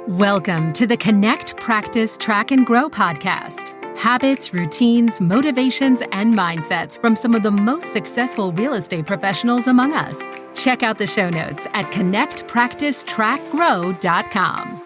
Welcome to the Connect, Practice, Track, and Grow podcast. Habits, routines, motivations, and mindsets from some of the most successful real estate professionals among us. Check out the show notes at connectpracticetrackgrow.com.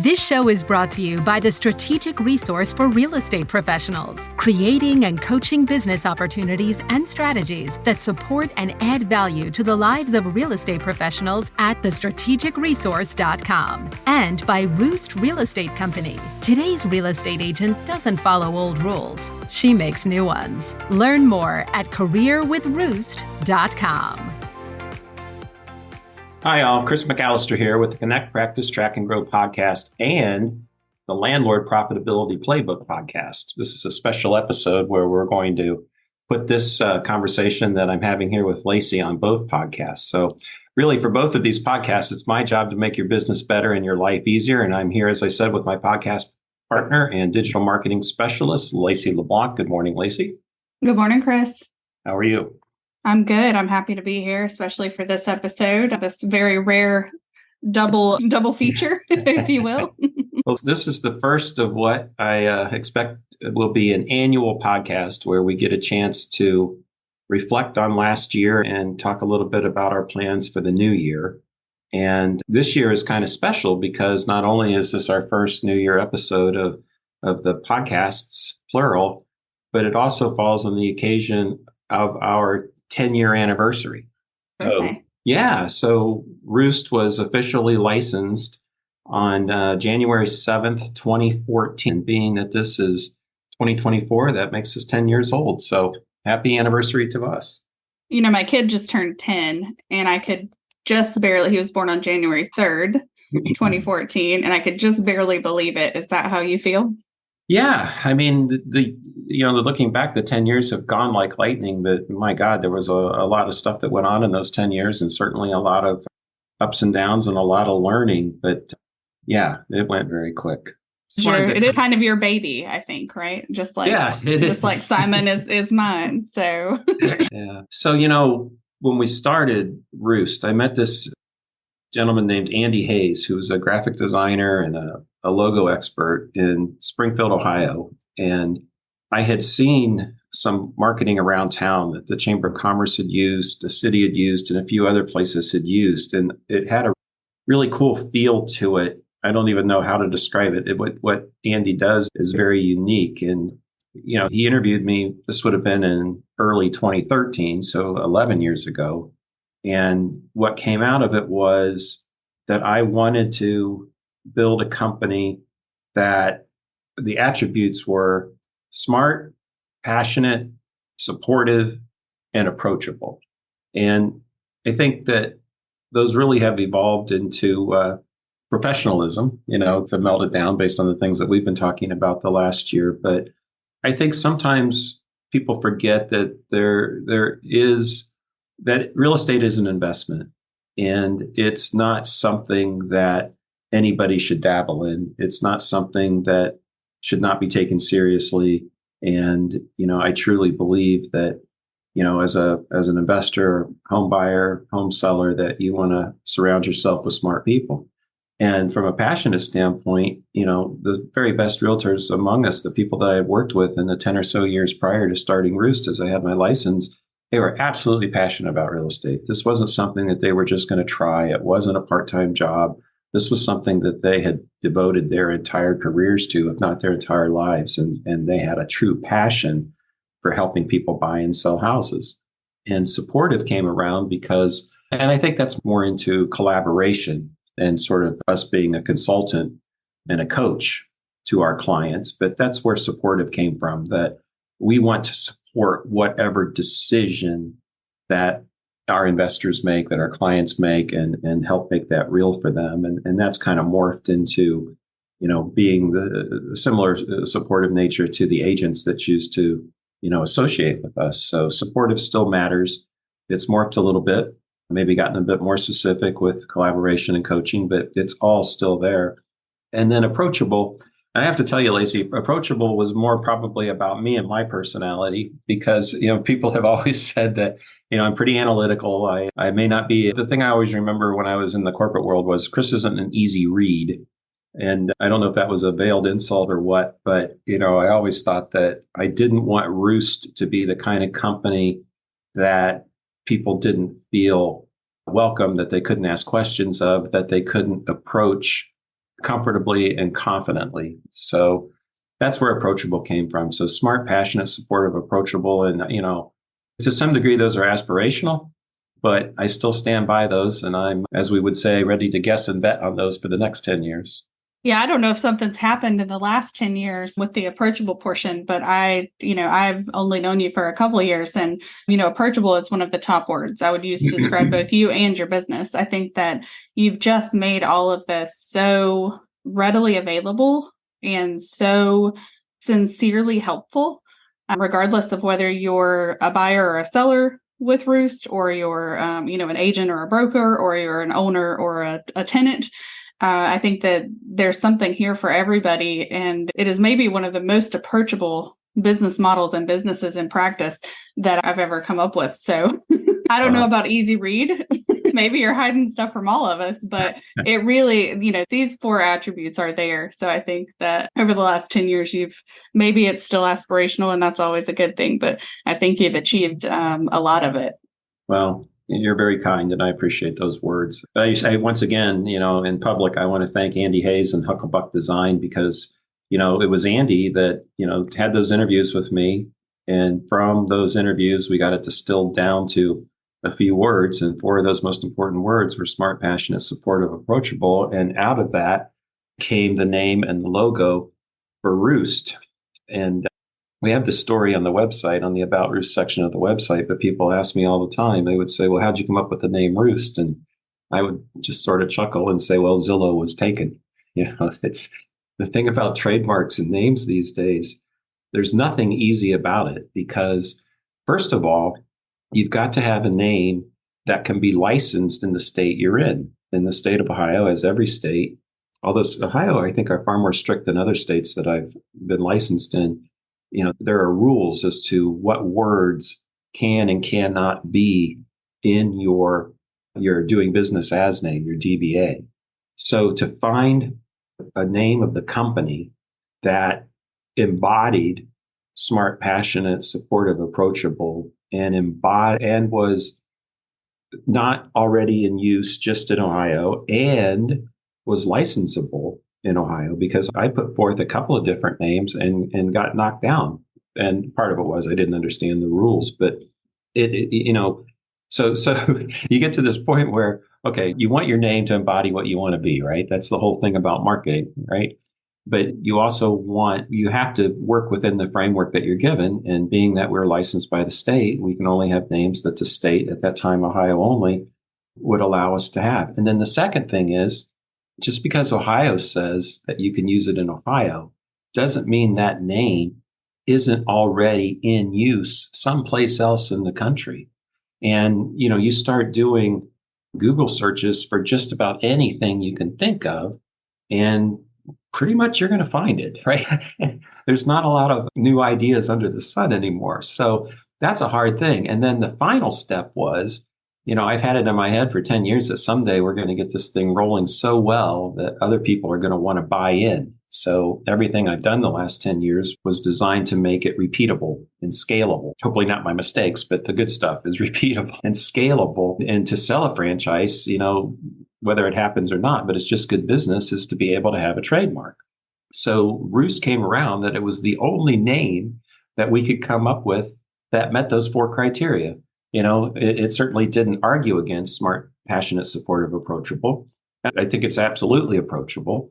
This show is brought to you by the strategic resource for real estate professionals, creating and coaching business opportunities and strategies that support and add value to the lives of real estate professionals at thestrategicresource.com, and by ROOST Real Estate Company. Today's real estate agent doesn't follow old rules. She makes new ones. Learn more at careerwithroost.com. Hi, all. Chris McAllister here with the Connect, Practice, Track, and Grow podcast and the Landlord Profitability Playbook podcast. This is a special episode where we're going to put this conversation that I'm having here with Laci on both podcasts. So really, for both of these podcasts, it's my job to make your business better and your life easier. And I'm here, as I said, with my podcast partner and digital marketing specialist, Laci LeBlanc. Good morning, Laci. Good morning, Chris. How are you? I'm good. I'm happy to be here, especially for this episode, this very rare double feature, if you will. Well, this is the first of what I expect will be an annual podcast where we get a chance to reflect on last year and talk a little bit about our plans for the new year. And this year is kind of special because not only is this our first New Year episode of the podcasts, plural, but it also falls on the occasion of our 10-year anniversary. Okay. So ROOST was officially licensed on January 7th, 2014. Being that this is 2024, that makes us 10 years old. So happy anniversary to us. You know, my kid just turned 10 and I could just barely, he was born on January 3rd, 2014, and I could just barely believe it. Is that how you feel? Yeah, I mean, the looking back, the 10 years have gone like lightning, but my God, there was a lot of stuff that went on in those 10 years and certainly a lot of ups and downs and a lot of learning. But yeah, it went very quick. It is kind of your baby, I think, right? Just like Simon is mine. So yeah. So, when we started ROOST, I met this gentleman named Andy Hayes, who was a graphic designer and a logo expert in Springfield, Ohio. And I had seen some marketing around town that the Chamber of Commerce had used, the city had used, and a few other places had used. And it had a really cool feel to it. I don't even know how to describe it. What Andy does is very unique. And, he interviewed me. This would have been in early 2013, so 11 years ago. And what came out of it was that I wanted to build a company that the attributes were smart, passionate, supportive, and approachable. And I think that those really have evolved into professionalism, to melt it down based on the things that we've been talking about the last year. But I think sometimes people forget that there is that real estate is an investment, and it's not something that anybody should dabble in. It's not something that should not be taken seriously. And, I truly believe that, as an investor, home buyer, home seller, that you want to surround yourself with smart people. And from a passionate standpoint, the very best realtors among us, the people that I've worked with in the 10 or so years prior to starting ROOST, as I had my license, they were absolutely passionate about real estate. This wasn't something that they were just going to try. It wasn't a part-time job. This was something that they had devoted their entire careers to, if not their entire lives. And they had a true passion for helping people buy and sell houses. And supportive came around because, and I think that's more into collaboration and sort of us being a consultant and a coach to our clients. But that's where supportive came from, that we want to support whatever decision that our investors make, that our clients make, and help make that real for them. And that's kind of morphed into, being the similar supportive nature to the agents that choose to, associate with us. So supportive still matters. It's morphed a little bit, maybe gotten a bit more specific with collaboration and coaching, but it's all still there. And then approachable. I have to tell you, Laci, approachable was more probably about me and my personality because, people have always said that, I'm pretty analytical. I may not be. The thing I always remember when I was in the corporate world was Chris isn't an easy read. And I don't know if that was a veiled insult or what, but, I always thought that I didn't want Roost to be the kind of company that people didn't feel welcome, that they couldn't ask questions of, that they couldn't approach comfortably and confidently. So that's where approachable came from. So smart, passionate, supportive, approachable. And, to some degree, those are aspirational, but I still stand by those. And I'm, as we would say, ready to guess and bet on those for the next 10 years. Yeah, I don't know if something's happened in the last 10 years with the approachable portion, but I've only known you for a couple of years, and, approachable is one of the top words I would use to describe both you and your business. I think that you've just made all of this so readily available and so sincerely helpful, regardless of whether you're a buyer or a seller with Roost, or you're, an agent or a broker, or you're an owner or a tenant. I think that there's something here for everybody, and it is maybe one of the most approachable business models and businesses in practice that I've ever come up with. So I don't know about easy read. Maybe you're hiding stuff from all of us, but it really, these 4 attributes are there. So I think that over the last 10 years, maybe it's still aspirational, and that's always a good thing, but I think you've achieved a lot of it. Well, you're very kind, and I appreciate those words. Once again, in public, I want to thank Andy Hayes and Hucklebuck Design, because, it was Andy that, had those interviews with me. And from those interviews, we got it distilled down to a few words. And 4 of those most important words were smart, passionate, supportive, approachable. And out of that came the name and the logo for Roost. And we have the story on the website, on the About Roost section of the website, but people ask me all the time. They would say, well, how'd you come up with the name Roost? And I would just sort of chuckle and say, well, Zillow was taken. It's the thing about trademarks and names these days. There's nothing easy about it, because first of all, you've got to have a name that can be licensed in the state you're in. In the state of Ohio, as every state, although Ohio, I think, are far more strict than other states that I've been licensed in. There are rules as to what words can and cannot be in your doing business as name, your DBA. So to find a name of the company that embodied smart, passionate, supportive, approachable, and was not already in use just in Ohio, and was licensable in Ohio, because I put forth a couple of different names and got knocked down. And part of it was I didn't understand the rules, but so you get to this point where, okay, you want your name to embody what you want to be, right? That's the whole thing about marketing, right? But you have to work within the framework that you're given. And being that we're licensed by the state, we can only have names that the state, at that time, Ohio only, would allow us to have. And then the second thing is, just because Ohio says that you can use it in Ohio doesn't mean that name isn't already in use someplace else in the country. And, you start doing Google searches for just about anything you can think of, and pretty much you're going to find it, right? There's not a lot of new ideas under the sun anymore. So that's a hard thing. And then the final step was, I've had it in my head for 10 years that someday we're going to get this thing rolling so well that other people are going to want to buy in. So everything I've done the last 10 years was designed to make it repeatable and scalable. Hopefully not my mistakes, but the good stuff is repeatable and scalable. And to sell a franchise, whether it happens or not, but it's just good business, is to be able to have a trademark. So Roost came around that it was the only name that we could come up with that met those 4 criteria. It certainly didn't argue against smart, passionate, supportive, approachable. I think it's absolutely approachable.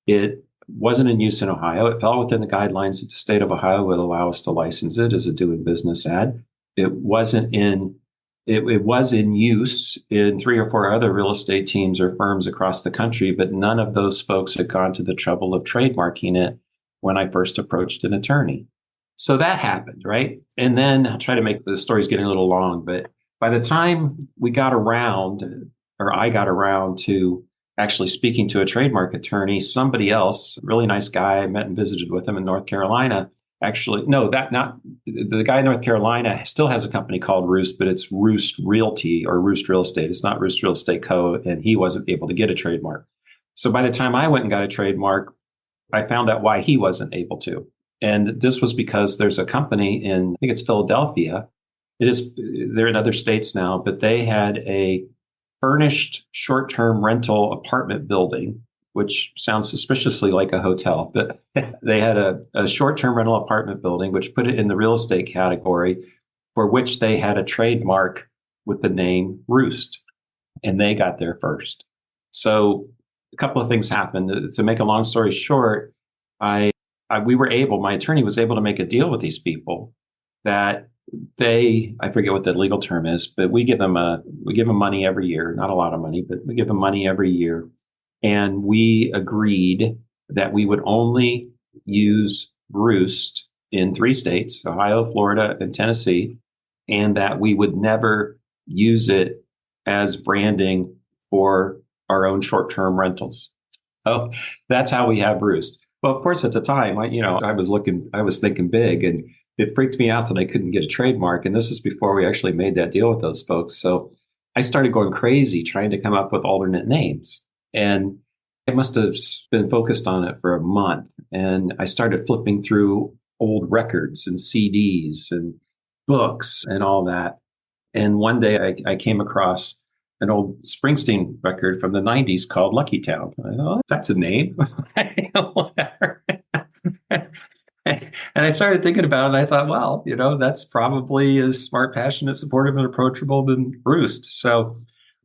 It wasn't in use in Ohio. It fell within the guidelines that the state of Ohio would allow us to license it as a doing business ad. It was in use in 3 or 4 other real estate teams or firms across the country, but none of those folks had gone to the trouble of trademarking it when I first approached an attorney. So that happened, right? And then I'll try to make the story's getting a little long, but by the time I got around to actually speaking to a trademark attorney, somebody else, really nice guy, I met and visited with him in North Carolina. The guy in North Carolina still has a company called Roost, but it's Roost Realty or Roost Real Estate. It's not Roost Real Estate Co. And he wasn't able to get a trademark. So by the time I went and got a trademark, I found out why he wasn't able to. And this was because there's a company in, I think it's Philadelphia. They're in other states now, but they had a furnished short-term rental apartment building, which sounds suspiciously like a hotel, but they had a short-term rental apartment building, which put it in the real estate category, for which they had a trademark with the name Roost, and they got there first. So a couple of things happened. To make a long story short, my attorney was able to make a deal with these people that I forget what the legal term is, but we give them money every year, not a lot of money, but we give them money every year. And we agreed that we would only use Roost in 3 states, Ohio, Florida, and Tennessee, and that we would never use it as branding for our own short-term rentals. So that's how we have Roost. Well, of course, at the time, I was thinking big, and it freaked me out that I couldn't get a trademark. And this was before we actually made that deal with those folks. So I started going crazy trying to come up with alternate names. And I must have been focused on it for a month. And I started flipping through old records and CDs and books and all that. And one day I came across an old Springsteen record from the 90s called Lucky Town. I thought, oh, that's a name. Whatever. And I started thinking about it, and I thought, well, that's probably as smart, passionate, supportive, and approachable than Roost. So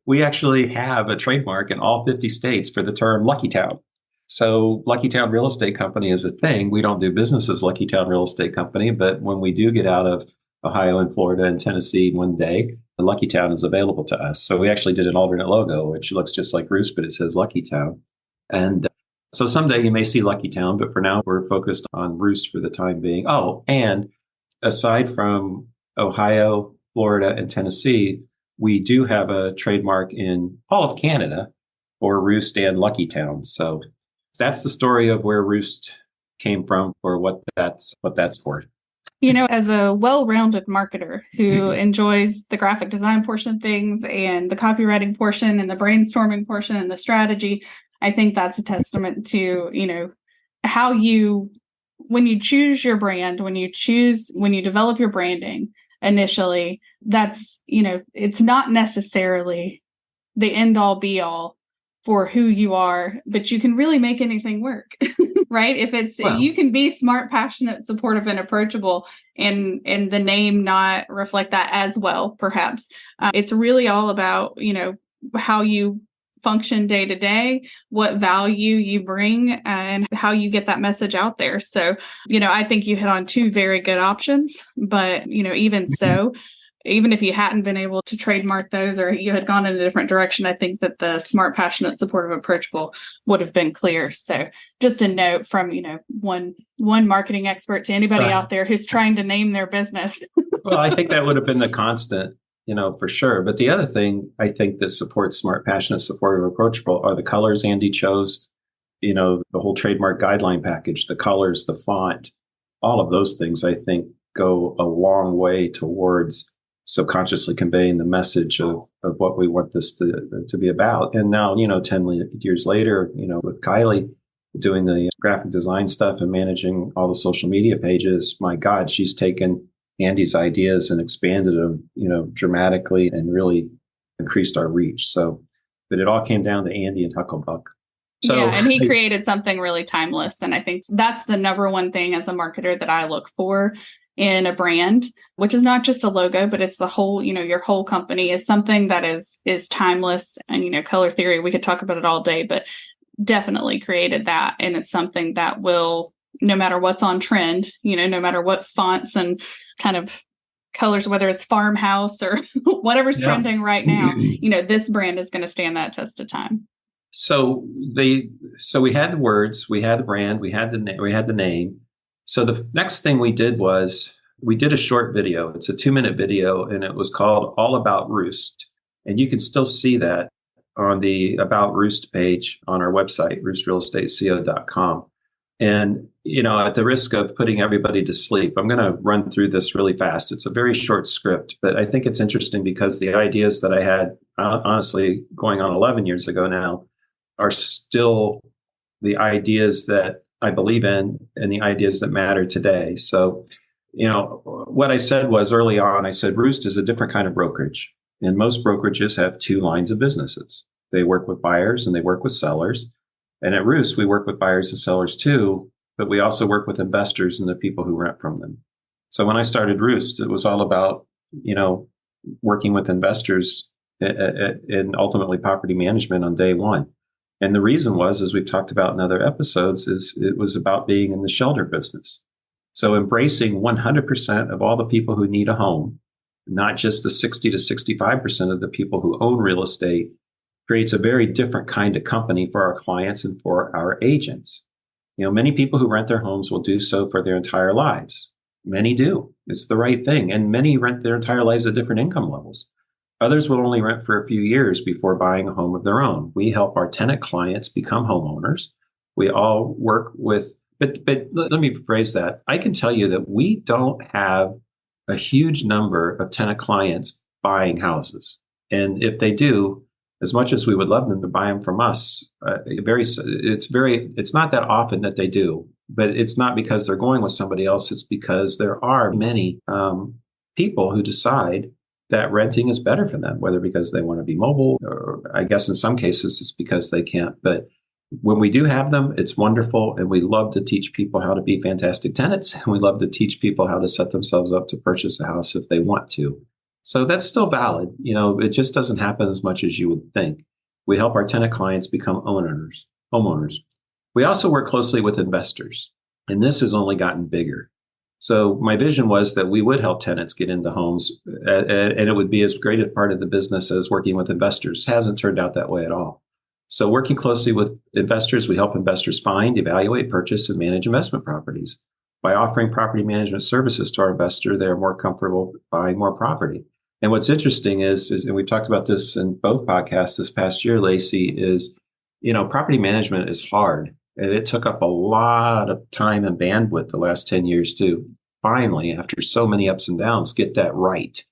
we actually have a trademark in all 50 states for the term Lucky Town. So Lucky Town Real Estate Company is a thing. We don't do business as Lucky Town Real Estate Company, but when we do get out of Ohio and Florida and Tennessee one day, the Lucky Town is available to us. So we actually did an alternate logo, which looks just like Roost, but it says Lucky Town. And so someday you may see Lucky Town, but for now we're focused on Roost for the time being. Oh, and aside from Ohio, Florida, and Tennessee, we do have a trademark in all of Canada for Roost and Lucky Town. So that's the story of where Roost came from, or what that's for. As a well-rounded marketer who enjoys the graphic design portion of things and the copywriting portion and the brainstorming portion and the strategy, I think that's a testament to, how when you choose your brand, when you develop your branding initially, that's, it's not necessarily the end all be all for who you are, but you can really make anything work, right? You can be smart, passionate, supportive, and approachable, and the name not reflect that as well, perhaps. It's really all about, how you function day to day, what value you bring, and how you get that message out there. So, I think you hit on 2 very good options, but, even so, even if you hadn't been able to trademark those, or you had gone in a different direction, I think that the smart, passionate, supportive, approachable would have been clear. So just a note from, one marketing expert to anybody out there who's trying to name their business. Well, I think that would have been the constant, for sure. But the other thing I think that supports smart, passionate, supportive, approachable are the colors Andy chose, the whole trademark guideline package, the colors, the font, all of those things, I think, go a long way towards subconsciously conveying the message of what we want this to be about. And now, 10 years later, with Kylie doing the graphic design stuff and managing all the social media pages, my God, she's taken Andy's ideas and expanded them, dramatically, and really increased our reach. So, but it all came down to Andy and Hucklebuck. So, yeah, and he created something really timeless. And I think that's the number one thing as a marketer that I look for in a brand, which is not just a logo, but it's the whole, your whole company is something that is timeless. And, color theory, we could talk about it all day, but definitely created that. And it's something that will, no matter what's on trend, no matter what fonts and kind of colors, whether it's farmhouse or whatever's trending right now, this brand is going to stand that test of time. So we had the words, we had the brand, we had the name. So the next thing we did was we did a short video. It's a 2-minute video, and it was called All About Roost. And you can still see that on the About Roost page on our website, roostrealestateco.com. And, at the risk of putting everybody to sleep, I'm going to run through this really fast. It's a very short script, but I think it's interesting because the ideas that I had, honestly, going on 11 years ago now, are still the ideas that I believe in and the ideas that matter today. So, what I said was early on, I said, Roost is a different kind of brokerage. And most brokerages have two lines of businesses. They work with buyers and they work with sellers. And at Roost, we work with buyers and sellers too, but we also work with investors and the people who rent from them. So when I started Roost, it was all about, working with investors and ultimately property management on day one. And the reason was, as we've talked about in other episodes, is it was about being in the shelter business. So embracing 100% of all the people who need a home, not just the 60 to 65% of the people who own real estate, creates a very different kind of company for our clients and for our agents. Many people who rent their homes will do so for their entire lives. Many do. It's the right thing. And many rent their entire lives at different income levels. Others will only rent for a few years before buying a home of their own. We help our tenant clients become homeowners. We all work with, but let me phrase that. I can tell you that we don't have a huge number of tenant clients buying houses. And if they do, as much as we would love them to buy them from us, it's not that often that they do, but it's not because they're going with somebody else. It's because there are many people who decide that renting is better for them, whether because they want to be mobile, or I guess in some cases it's because they can't. But when we do have them, it's wonderful. And we love to teach people how to be fantastic tenants. And we love to teach people how to set themselves up to purchase a house if they want to. So that's still valid. It just doesn't happen as much as you would think. We help our tenant clients become homeowners. We also work closely with investors, and this has only gotten bigger. So my vision was that we would help tenants get into homes, and it would be as great a part of the business as working with investors. It hasn't turned out that way at all. So working closely with investors, we help investors find, evaluate, purchase, and manage investment properties. By offering property management services to our investor, they are more comfortable buying more property. And what's interesting is, and we've talked about this in both podcasts this past year, Lacey, is, property management is hard. And it took up a lot of time and bandwidth the last 10 years to finally, after so many ups and downs, get that right.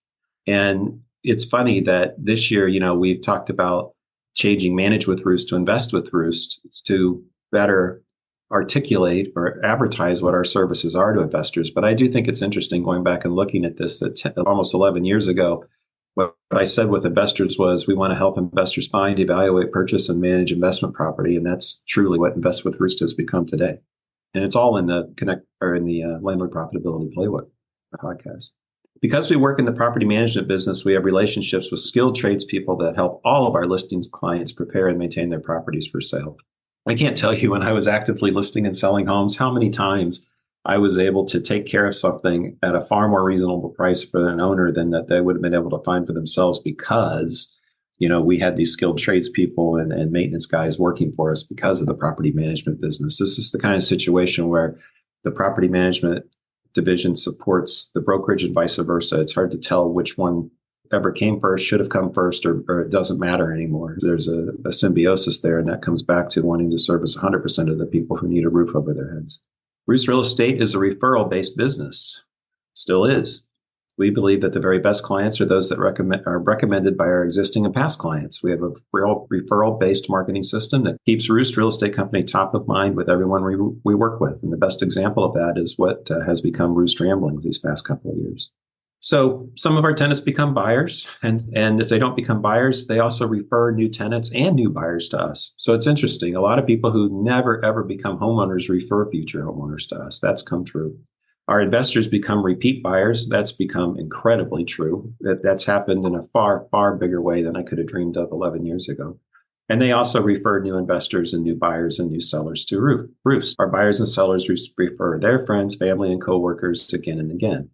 And it's funny that this year, we've talked about changing manage with Roost to invest with Roost to better articulate or advertise what our services are to investors. But I do think it's interesting going back and looking at this, that almost 11 years ago, what I said with investors was we want to help investors find, evaluate, purchase, and manage investment property. And that's truly what Invest with Roost has become today. And it's all in the Landlord Profitability Playbook podcast. Because we work in the property management business, we have relationships with skilled tradespeople that help all of our listings clients prepare and maintain their properties for sale. I can't tell you, when I was actively listing and selling homes, how many times I was able to take care of something at a far more reasonable price for an owner than that they would have been able to find for themselves, because, we had these skilled tradespeople and maintenance guys working for us because of the property management business. This is the kind of situation where the property management division supports the brokerage and vice versa. It's hard to tell which one ever came first, should have come first, or it doesn't matter anymore. There's a symbiosis there, and that comes back to wanting to service 100% of the people who need a roof over their heads. ROOST Real Estate is a referral-based business. Still is. We believe that the very best clients are those that are recommended by our existing and past clients. We have a referral-based marketing system that keeps ROOST Real Estate Company top of mind with everyone we work with. And the best example of that is what has become Roost Ramblings these past couple of years. So some of our tenants become buyers, and if they don't become buyers, they also refer new tenants and new buyers to us. So it's interesting. A lot of people who never, ever become homeowners refer future homeowners to us. That's come true. Our investors become repeat buyers. That's become incredibly true. That's happened in a far, far bigger way than I could have dreamed of 11 years ago. And they also refer new investors and new buyers and new sellers to Roost. Our buyers and sellers refer their friends, family, and coworkers again and again.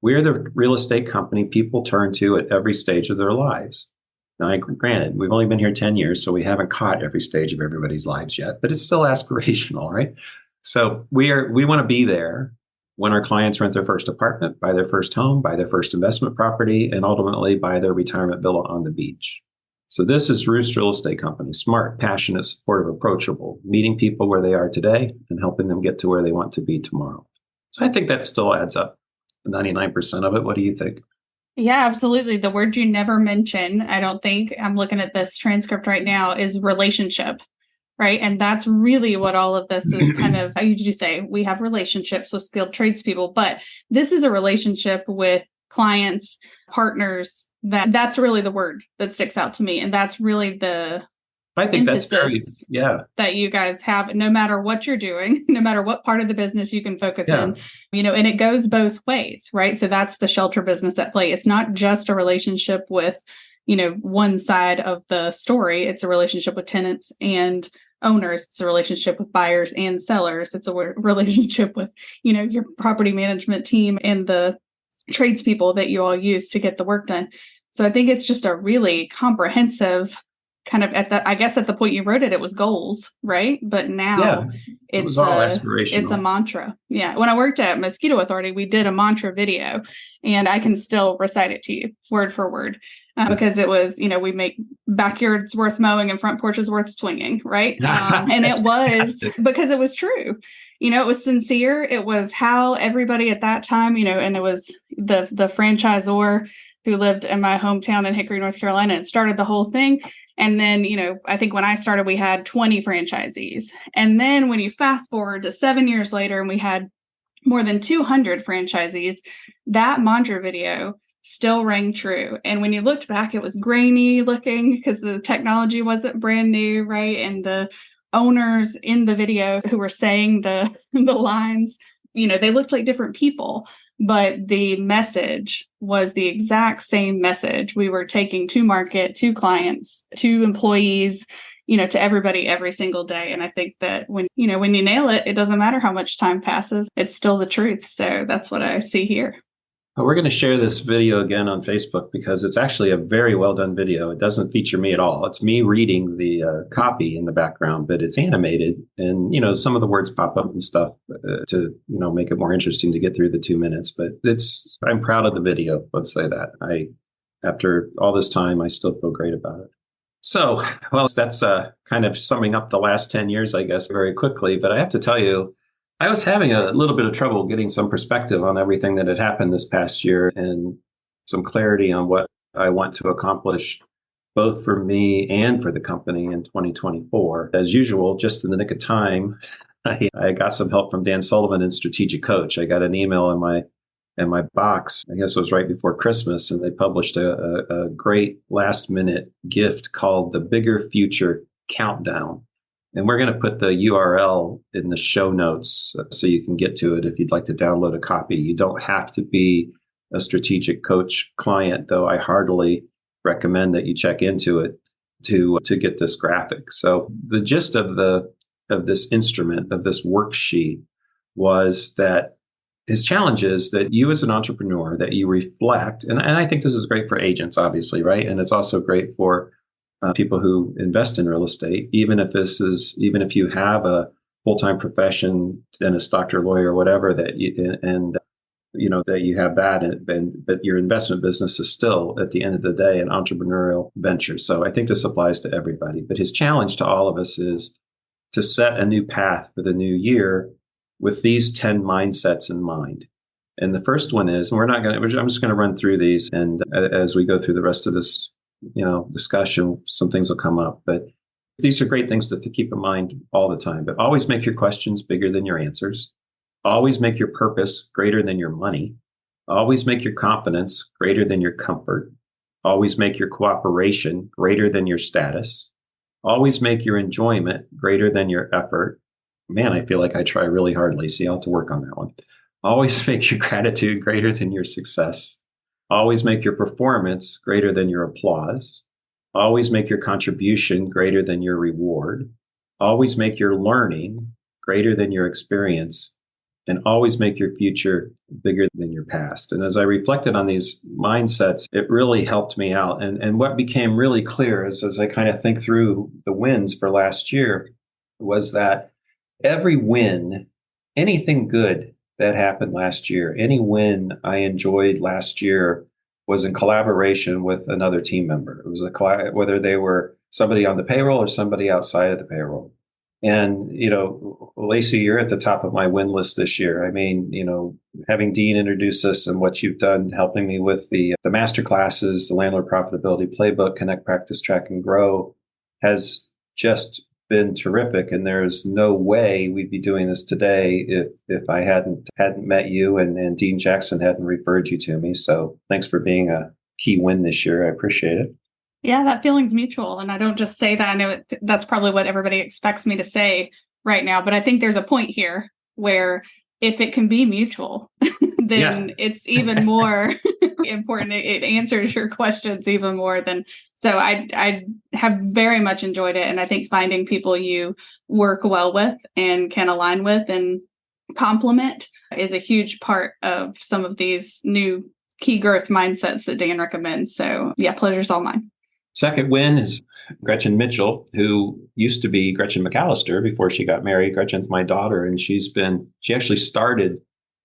We're the real estate company people turn to at every stage of their lives. Now, granted, we've only been here 10 years, so we haven't caught every stage of everybody's lives yet, but it's still aspirational, right? So we want to be there when our clients rent their first apartment, buy their first home, buy their first investment property, and ultimately buy their retirement villa on the beach. So this is ROOST Real Estate Company, smart, passionate, supportive, approachable, meeting people where they are today and helping them get to where they want to be tomorrow. So I think that still adds up. 99% of it. What do you think? Yeah, absolutely. The word you never mention, I don't think, I'm looking at this transcript right now, is relationship. right? And that's really what all of this is kind of, how did you say? We have relationships with skilled tradespeople, but this is a relationship with clients, partners. That's really the word that sticks out to me. And that's really the I think that's very, that you guys have, no matter what you're doing, no matter what part of the business you can focus in, and it goes both ways, right? So that's the shelter business at play. It's not just a relationship with, one side of the story. It's a relationship with tenants and owners. It's a relationship with buyers and sellers. It's a relationship with, your property management team and the tradespeople that you all use to get the work done. So I think it's just a really comprehensive kind of at the point you wrote it, it was goals, right? But now it was all aspirational. It's a mantra. Yeah. When I worked at Mosquito Authority, we did a mantra video, and I can still recite it to you word for word because it was, we make backyards worth mowing and front porches worth swinging, right? And it was fantastic. Because it was true. It was sincere. It was how everybody at that time, and it was the franchisor who lived in my hometown in Hickory, North Carolina, and started the whole thing. And then, I think when I started, we had 20 franchisees. And then when you fast forward to 7 years later and we had more than 200 franchisees, that mantra video still rang true. And when you looked back, it was grainy looking because the technology wasn't brand new, right? And the owners in the video who were saying the lines, they looked like different people. But the message was the exact same message we were taking to market, to clients, to employees, to everybody every single day. And I think that when you nail it, it doesn't matter how much time passes. It's still the truth. So that's what I see here. Well, we're going to share this video again on Facebook because it's actually a very well done video. It doesn't feature me at all. It's me reading the copy in the background, but it's animated. And, some of the words pop up and stuff to, make it more interesting to get through the 2 minutes. But I'm proud of the video. Let's say that. After all this time, I still feel great about it. So, well, that's kind of summing up the last 10 years, I guess, very quickly. But I have to tell you, I was having a little bit of trouble getting some perspective on everything that had happened this past year and some clarity on what I want to accomplish, both for me and for the company in 2024. As usual, just in the nick of time, I got some help from Dan Sullivan in Strategic Coach. I got an email in my box, I guess it was right before Christmas, and they published a great last minute gift called the Bigger Future Countdown. And we're going to put the URL in the show notes so you can get to it if you'd like to download a copy. You don't have to be a Strategic Coach client, though I heartily recommend that you check into it to get this graphic. So the gist of this instrument, of this worksheet, was that his challenge is that you as an entrepreneur, that you reflect, and I think this is great for agents, obviously, right? And it's also great for people who invest in real estate, even if you have a full-time profession, dentist, doctor, lawyer, whatever, that you have that, but your investment business is still, at the end of the day, an entrepreneurial venture. So I think this applies to everybody. But his challenge to all of us is to set a new path for the new year with these 10 mindsets in mind. And the first one is, and I'm just going to run through these, and as we go through the rest of this discussion, some things will come up, but these are great things to keep in mind all the time. But always make your questions bigger than your answers. Always make your purpose greater than your money. Always make your confidence greater than your comfort. Always make your cooperation greater than your status. Always make your enjoyment greater than your effort. Man, I feel like I try really hard, Lacey. I'll have to work on that one. Always make your gratitude greater than your success. Always make your performance greater than your applause. Always make your contribution greater than your reward. Always make your learning greater than your experience. And always make your future bigger than your past. And as I reflected on these mindsets, it really helped me out. And what became really clear as I kind of think through the wins for last year was that every win, anything good that happened last year, any win I enjoyed last year was in collaboration with another team member. It was whether they were somebody on the payroll or somebody outside of the payroll. And, Laci, you're at the top of my win list this year. I mean, having Dean introduce us and what you've done, helping me with the master classes, the landlord profitability playbook, connect, practice, track, and grow, has just been terrific. And there's no way we'd be doing this today if I hadn't met you and Dean Jackson hadn't referred you to me. So thanks for being a key win this year. I appreciate it. Yeah, that feeling's mutual. And I don't just say that. I know that's probably what everybody expects me to say right now. But I think there's a point here where if it can be mutual, then it's even more important. It answers your questions even more than. So I have very much enjoyed it. And I think finding people you work well with and can align with and complement is a huge part of some of these new key growth mindsets that Dan recommends. So yeah, pleasure's all mine. Second win is Gretchen Mitchell, who used to be Gretchen McAllister before she got married. Gretchen's my daughter, and she actually started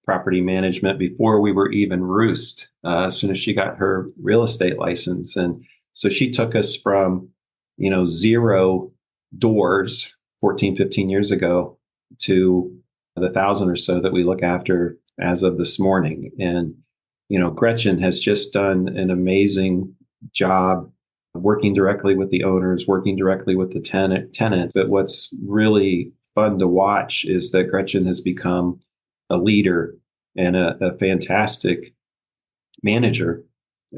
property management before we were even Roost, as soon as she got her real estate license. And so she took us from, 0 doors 14, 15 years ago to the 1,000 or so that we look after as of this morning. And, Gretchen has just done an amazing job working directly with the owners, working directly with the tenant. But what's really fun to watch is that Gretchen has become a leader and a fantastic manager,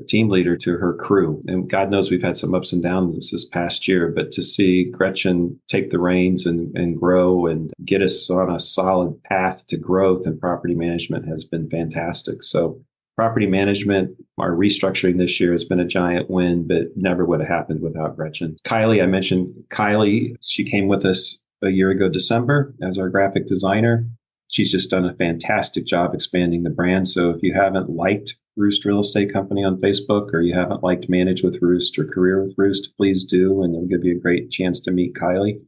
a team leader to her crew. And God knows we've had some ups and downs this past year, but to see Gretchen take the reins and grow and get us on a solid path to growth in property management has been fantastic. So property management, our restructuring this year has been a giant win, but never would have happened without Gretchen. Kylie, I mentioned Kylie. She came with us a year ago, December, as our graphic designer. She's just done a fantastic job expanding the brand. So if you haven't liked ROOST Real Estate Company on Facebook, or you haven't liked Manage with Roost or Career with Roost, please do, and it'll give you a great chance to meet Kylie.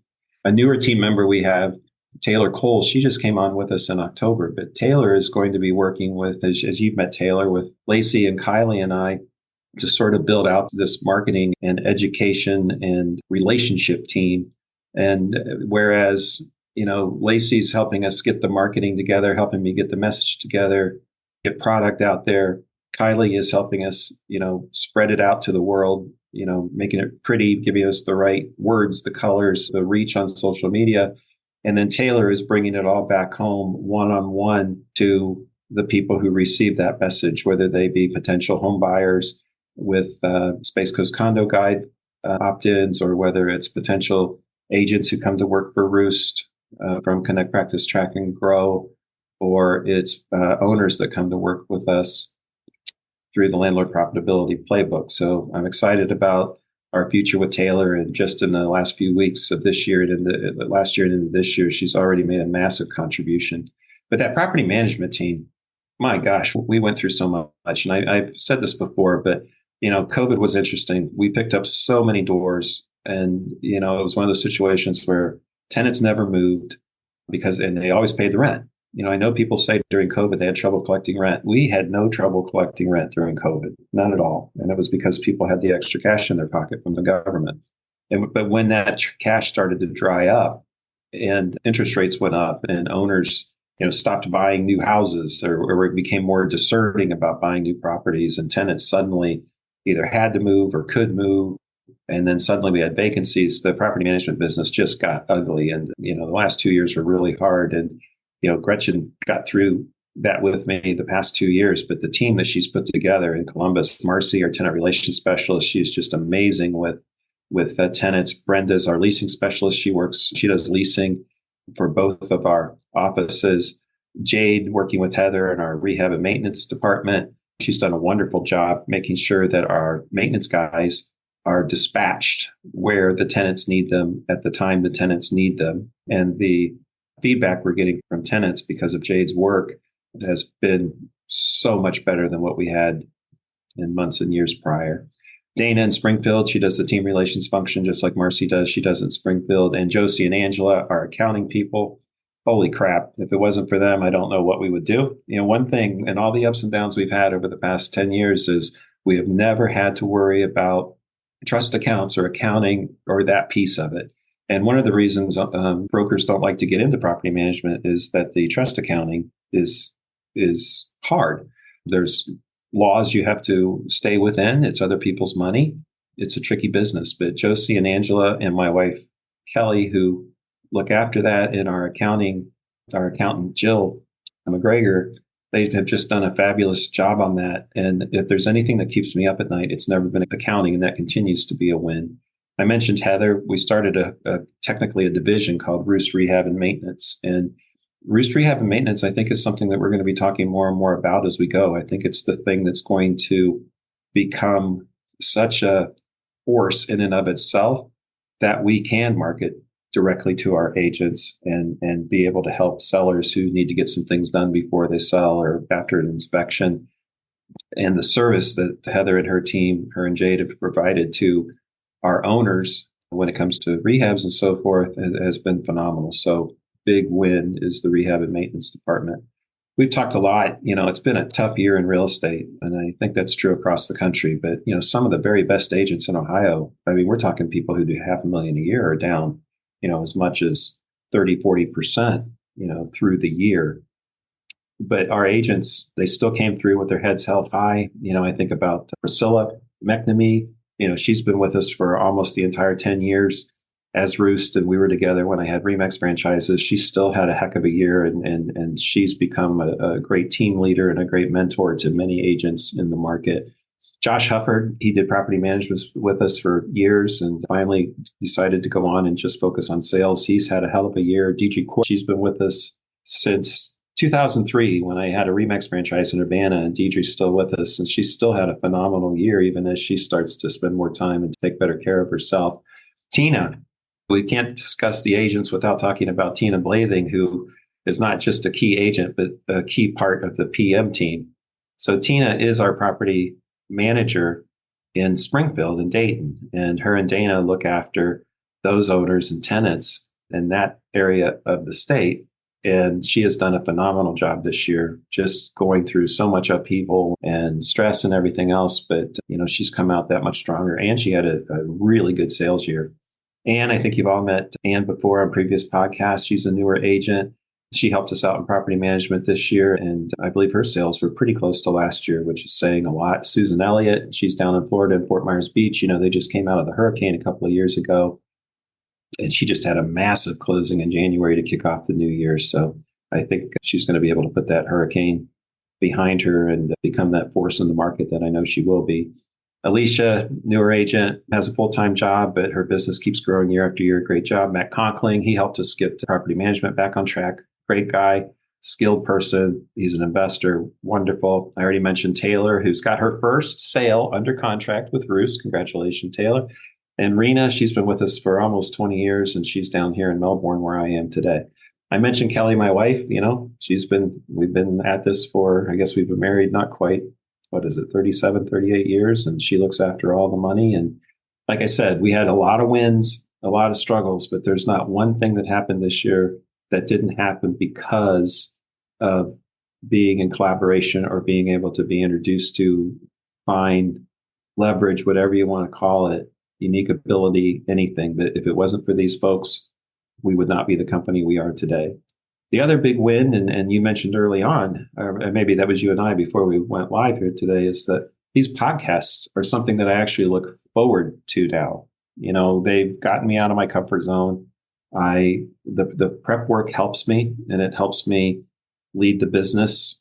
A newer team member we have, Taylor Cole, she just came on with us in October, but Taylor is going to be working with, as you've met Taylor, with Laci and Kylie and I to sort of build out this marketing and education and relationship team. And whereas, Laci's helping us get the marketing together, helping me get the message together, get product out there. Kylie is helping us, spread it out to the world, making it pretty, giving us the right words, the colors, the reach on social media. And then Taylor is bringing it all back home one-on-one to the people who receive that message, whether they be potential home buyers with Space Coast Condo Guide opt-ins, or whether it's potential agents who come to work for Roost from Connect, Practice, Track, and Grow, or it's owners that come to work with us through the Landlord Profitability Playbook. So I'm excited about our future with Taylor. And just in the last few weeks of this year and last year and into this year, she's already made a massive contribution. But that property management team, my gosh, we went through so much. And I've said this before, but, COVID was interesting. We picked up so many doors, and, it was one of those situations where tenants never moved and they always paid the rent. I know people say during COVID they had trouble collecting rent. We had no trouble collecting rent during COVID, none at all. And it was because people had the extra cash in their pocket from the government. But when that cash started to dry up and interest rates went up and owners, stopped buying new houses or became more discerning about buying new properties, and tenants suddenly either had to move or could move, and then suddenly we had vacancies, the property management business just got ugly. And, the last 2 years were really hard. And Gretchen got through that with me the past 2 years, but the team that she's put together in Columbus, Marcy, our tenant relations specialist, she's just amazing with tenants. Brenda's our leasing specialist. She does leasing for both of our offices. Jade working with Heather in our rehab and maintenance department. She's done a wonderful job making sure that our maintenance guys are dispatched where the tenants need them at the time the tenants need them. And the feedback we're getting from tenants because of Jade's work has been so much better than what we had in months and years prior. Dana in Springfield, she does the team relations function just like Marcy does. She does in Springfield. And Josie and Angela are accounting people. Holy crap. If it wasn't for them, I don't know what we would do. One thing and all the ups and downs we've had over the past 10 years is we have never had to worry about trust accounts or accounting or that piece of it. And one of the reasons brokers don't like to get into property management is that the trust accounting is hard. There's laws you have to stay within. It's other people's money. It's a tricky business. But Josie and Angela and my wife, Kelly, who look after that, and our accountant, Jill McGregor, they have just done a fabulous job on that. And if there's anything that keeps me up at night, it's never been accounting, and that continues to be a win. I mentioned Heather. We started technically a division called ROOST Rehab and Maintenance. And ROOST Rehab and Maintenance, I think, is something that we're going to be talking more and more about as we go. I think it's the thing that's going to become such a force in and of itself that we can market directly to our agents and be able to help sellers who need to get some things done before they sell or after an inspection. And the service that Heather and her team, her and Jade, have provided to our owners when it comes to rehabs and so forth has been phenomenal. So big win is the rehab and maintenance department. We've talked a lot, it's been a tough year in real estate, and I think that's true across the country. But, some of the very best agents in Ohio, I mean, we're talking people who do $500,000 a year are down, as much as 30, 40%, through the year. But our agents, they still came through with their heads held high. I think about Priscilla McNamee. She's been with us for almost the entire 10 years as Roost, and we were together when I had Remax franchises. She still had a heck of a year, and she's become a great team leader and a great mentor to many agents in the market. Josh Hufford, he did property management with us for years and finally decided to go on and just focus on sales. He's had a hell of a year. DG Court, she's been with us since 2003 when I had a Remax franchise in Urbana, and Deidre's still with us, and she's still had a phenomenal year even as she starts to spend more time and take better care of herself. Tina, we can't discuss the agents without talking about Tina Blathing, who is not just a key agent, but a key part of the PM team. So Tina is our property manager in Springfield and Dayton, and her and Dana look after those owners and tenants in that area of the state. And she has done a phenomenal job this year, just going through so much upheaval and stress and everything else. But, she's come out that much stronger, and she had a really good sales year. Anne, I think you've all met Anne before on previous podcasts. She's a newer agent. She helped us out in property management this year, and I believe her sales were pretty close to last year, which is saying a lot. Susan Elliott, she's down in Florida in Fort Myers Beach. They just came out of the hurricane a couple of years ago, and she just had a massive closing in January to kick off the new year. So I think she's going to be able to put that hurricane behind her and become that force in the market that I know she will be. Alicia, newer agent, has a full-time job, but her business keeps growing year after year. Great job. Matt Conkling, he helped us get property management back on track. Great guy, skilled person. He's an investor. Wonderful. I already mentioned Taylor, who's got her first sale under contract with Roost. Congratulations, Taylor. And Rena, she's been with us for almost 20 years, and she's down here in Melbourne where I am today. I mentioned Kelly, my wife. We've been at this for, I guess we've been married not quite, 37, 38 years, and she looks after all the money. And like I said, we had a lot of wins, a lot of struggles, but there's not one thing that happened this year that didn't happen because of being in collaboration or being able to be introduced to, find, leverage, whatever you want to call it, unique ability, anything. That if it wasn't for these folks, we would not be the company we are today. The other big win, and you mentioned early on, or maybe that was you and I before we went live here today, is that these podcasts are something that I actually look forward to now. They've gotten me out of my comfort zone. The prep work helps me, and it helps me lead the business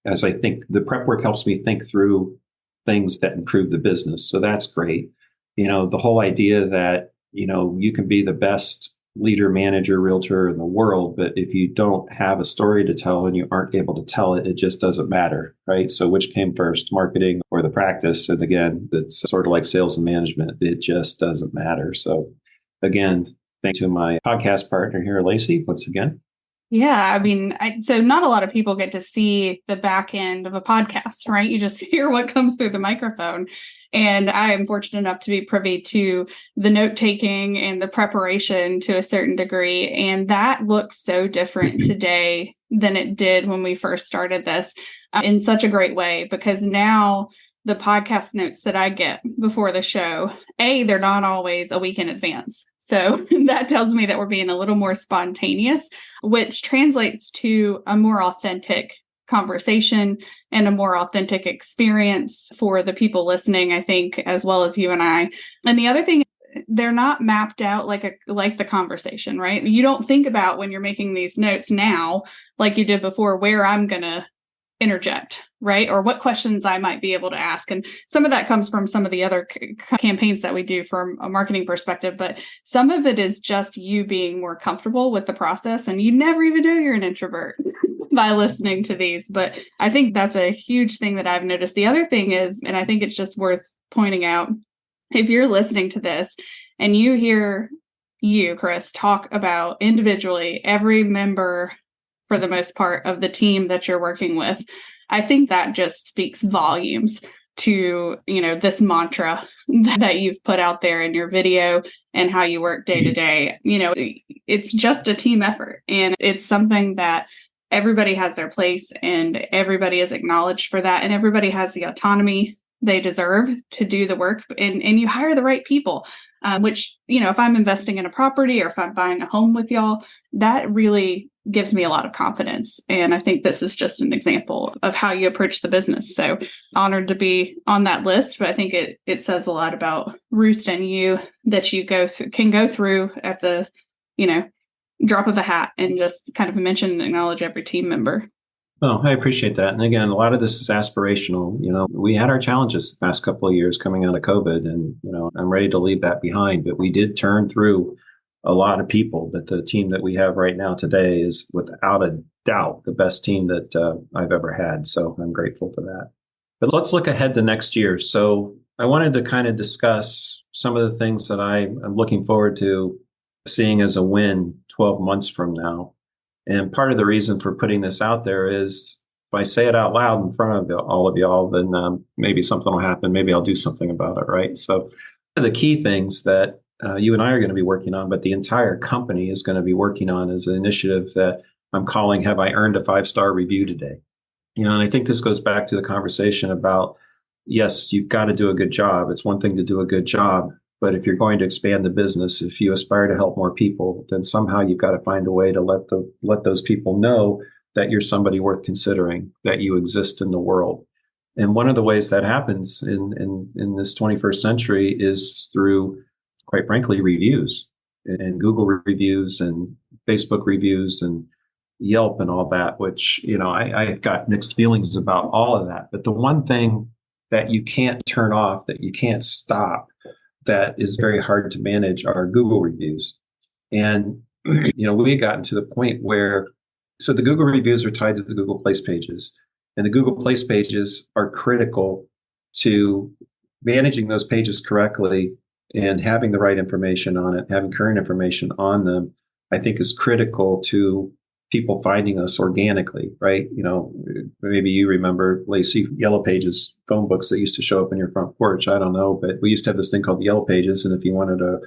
as I think. The prep work helps me think through things that improve the business. So that's great. The whole idea that, you can be the best leader, manager, realtor in the world, but if you don't have a story to tell and you aren't able to tell it, it just doesn't matter, right? So which came first, marketing or the practice? And again, it's sort of like sales and management. It just doesn't matter. So again, thanks to my podcast partner here, Laci, once again. Yeah, I mean, so not a lot of people get to see the back end of a podcast, right? You just hear what comes through the microphone. And I am fortunate enough to be privy to the note-taking and the preparation to a certain degree. And that looks so different today than it did when we first started this, in such a great way, because now the podcast notes that I get before the show, they're not always a week in advance. So that tells me that we're being a little more spontaneous, which translates to a more authentic conversation and a more authentic experience for the people listening, I think, as well as you and I. And the other thing they're not mapped out like the conversation, right? You don't think about when you're making these notes now, like you did before, where I'm going to interject, right? Or what questions I might be able to ask. And some of that comes from some of the other campaigns that we do from a marketing perspective, but some of it is just you being more comfortable with the process, and you never even know you're an introvert by listening to these. But I think that's a huge thing that I've noticed. The other thing is, and I think it's just worth pointing out, if you're listening to this and you hear you, Chris, talk about individually every member, for the most part, of the team that you're working with, I think that just speaks volumes to, this mantra that you've put out there in your video and how you work day to day. It's just a team effort, and it's something that everybody has their place and everybody is acknowledged for that, and everybody has the autonomy they deserve to do the work, and you hire the right people, which, if I'm investing in a property or if I'm buying a home with y'all, that really gives me a lot of confidence. And I think this is just an example of how you approach the business. So honored to be on that list, but I think it says a lot about Roost and you that you can go through at the, drop of a hat and just kind of mention and acknowledge every team member. Oh, I appreciate that. And again, a lot of this is aspirational. We had our challenges the past couple of years coming out of COVID, and, I'm ready to leave that behind. But we did turn through a lot of people. That the team that we have right now today is without a doubt the best team that I've ever had. So I'm grateful for that. But let's look ahead to next year. So I wanted to kind of discuss some of the things that I'm looking forward to seeing as a win 12 months from now. And part of the reason for putting this out there is if I say it out loud in front of all of y'all, then maybe something will happen. Maybe I'll do something about it, right? So one of the key things that you and I are going to be working on, but the entire company is going to be working on, is an initiative that I'm calling "Have I Earned a 5-Star Review Today?" And I think this goes back to the conversation about, yes, you've got to do a good job. It's one thing to do a good job, but if you're going to expand the business, if you aspire to help more people, then somehow you've got to find a way to let those people know that you're somebody worth considering, that you exist in the world. And one of the ways that happens in this 21st century is through, quite frankly, reviews, and Google reviews and Facebook reviews and Yelp and all that, which, I've got mixed feelings about all of that. But the one thing that you can't turn off, that you can't stop, that is very hard to manage, are Google reviews. And, we had gotten to the point where, so the Google reviews are tied to the Google Place pages, and the Google Place pages are critical to managing those pages correctly and having the right information on it, having current information on them, I think is critical to people finding us organically, right? Maybe you remember, Lacey, Yellow Pages phone books that used to show up in your front porch. I don't know, but we used to have this thing called the Yellow Pages. And if you wanted a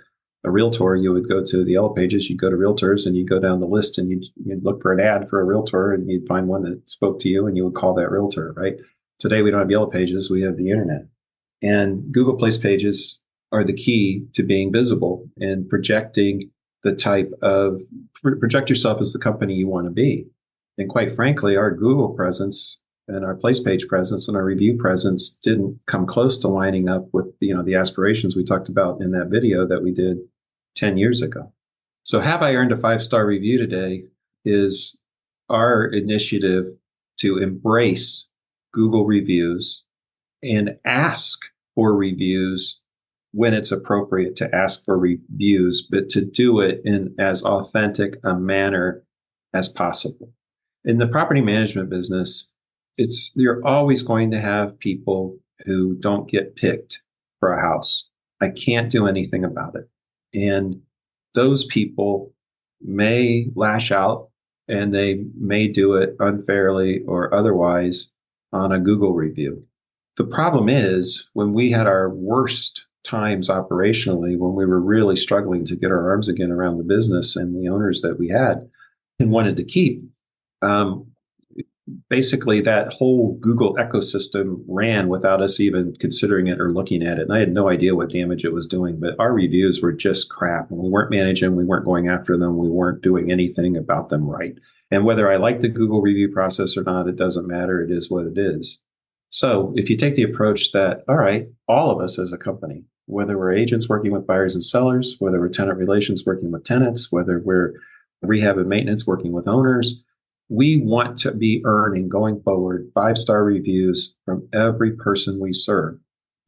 realtor, you would go to the Yellow Pages, you'd go to realtors, and you'd go down the list and you'd look for an ad for a realtor, and you'd find one that spoke to you, and you would call that realtor, right? Today, we don't have Yellow Pages, we have the internet. And Google Place pages are the key to being visible and projecting project yourself as the company you want to be. And quite frankly, our Google presence and our place page presence and our review presence didn't come close to lining up with, the aspirations we talked about in that video that we did 10 years ago. So Have I Earned a 5-Star Review Today is our initiative to embrace Google reviews and ask for reviews when it's appropriate to ask for reviews, but to do it in as authentic a manner as possible. In the property management business, you're always going to have people who don't get picked for a house. I can't do anything about it. And those people may lash out, and they may do it unfairly or otherwise on a Google review. The problem is, when we had our worst times operationally, when we were really struggling to get our arms again around the business and the owners that we had and wanted to keep, basically that whole Google ecosystem ran without us even considering it or looking at it. And I had no idea what damage it was doing, but our reviews were just crap. And we weren't managing, we weren't going after them, we weren't doing anything about them right. And whether I like the Google review process or not, it doesn't matter. It is what it is. So if you take the approach that, all right, all of us as a company, whether we're agents working with buyers and sellers, whether we're tenant relations working with tenants, whether we're rehab and maintenance working with owners. We want to be earning going forward 5-star reviews from every person we serve.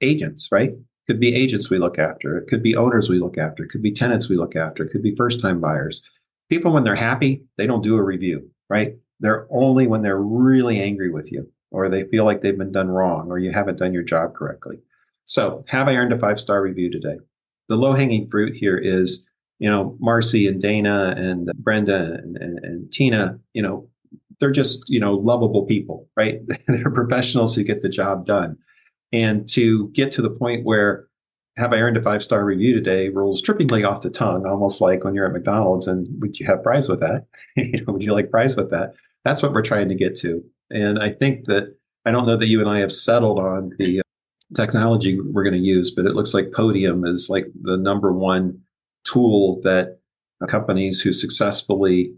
Agents, right? Could be agents we look after. It could be owners we look after. It could be tenants we look after. It could be first-time buyers. People, when they're happy, they don't do a review, right? They're only when they're really angry with you, or they feel like they've been done wrong, or you haven't done your job correctly. So have I earned a 5-star review today? The low-hanging fruit here is, Marcy and Dana and Brenda and Tina, they're just, lovable people, right? They're professionals who get the job done. And to get to the point where have I earned a 5-star review today rolls trippingly off the tongue, almost like when you're at McDonald's and would you have fries with that? Would you like fries with that? That's what we're trying to get to. And I think that, I don't know that you and I have settled on the technology we're going to use, but it looks like Podium is like the number one tool that companies who successfully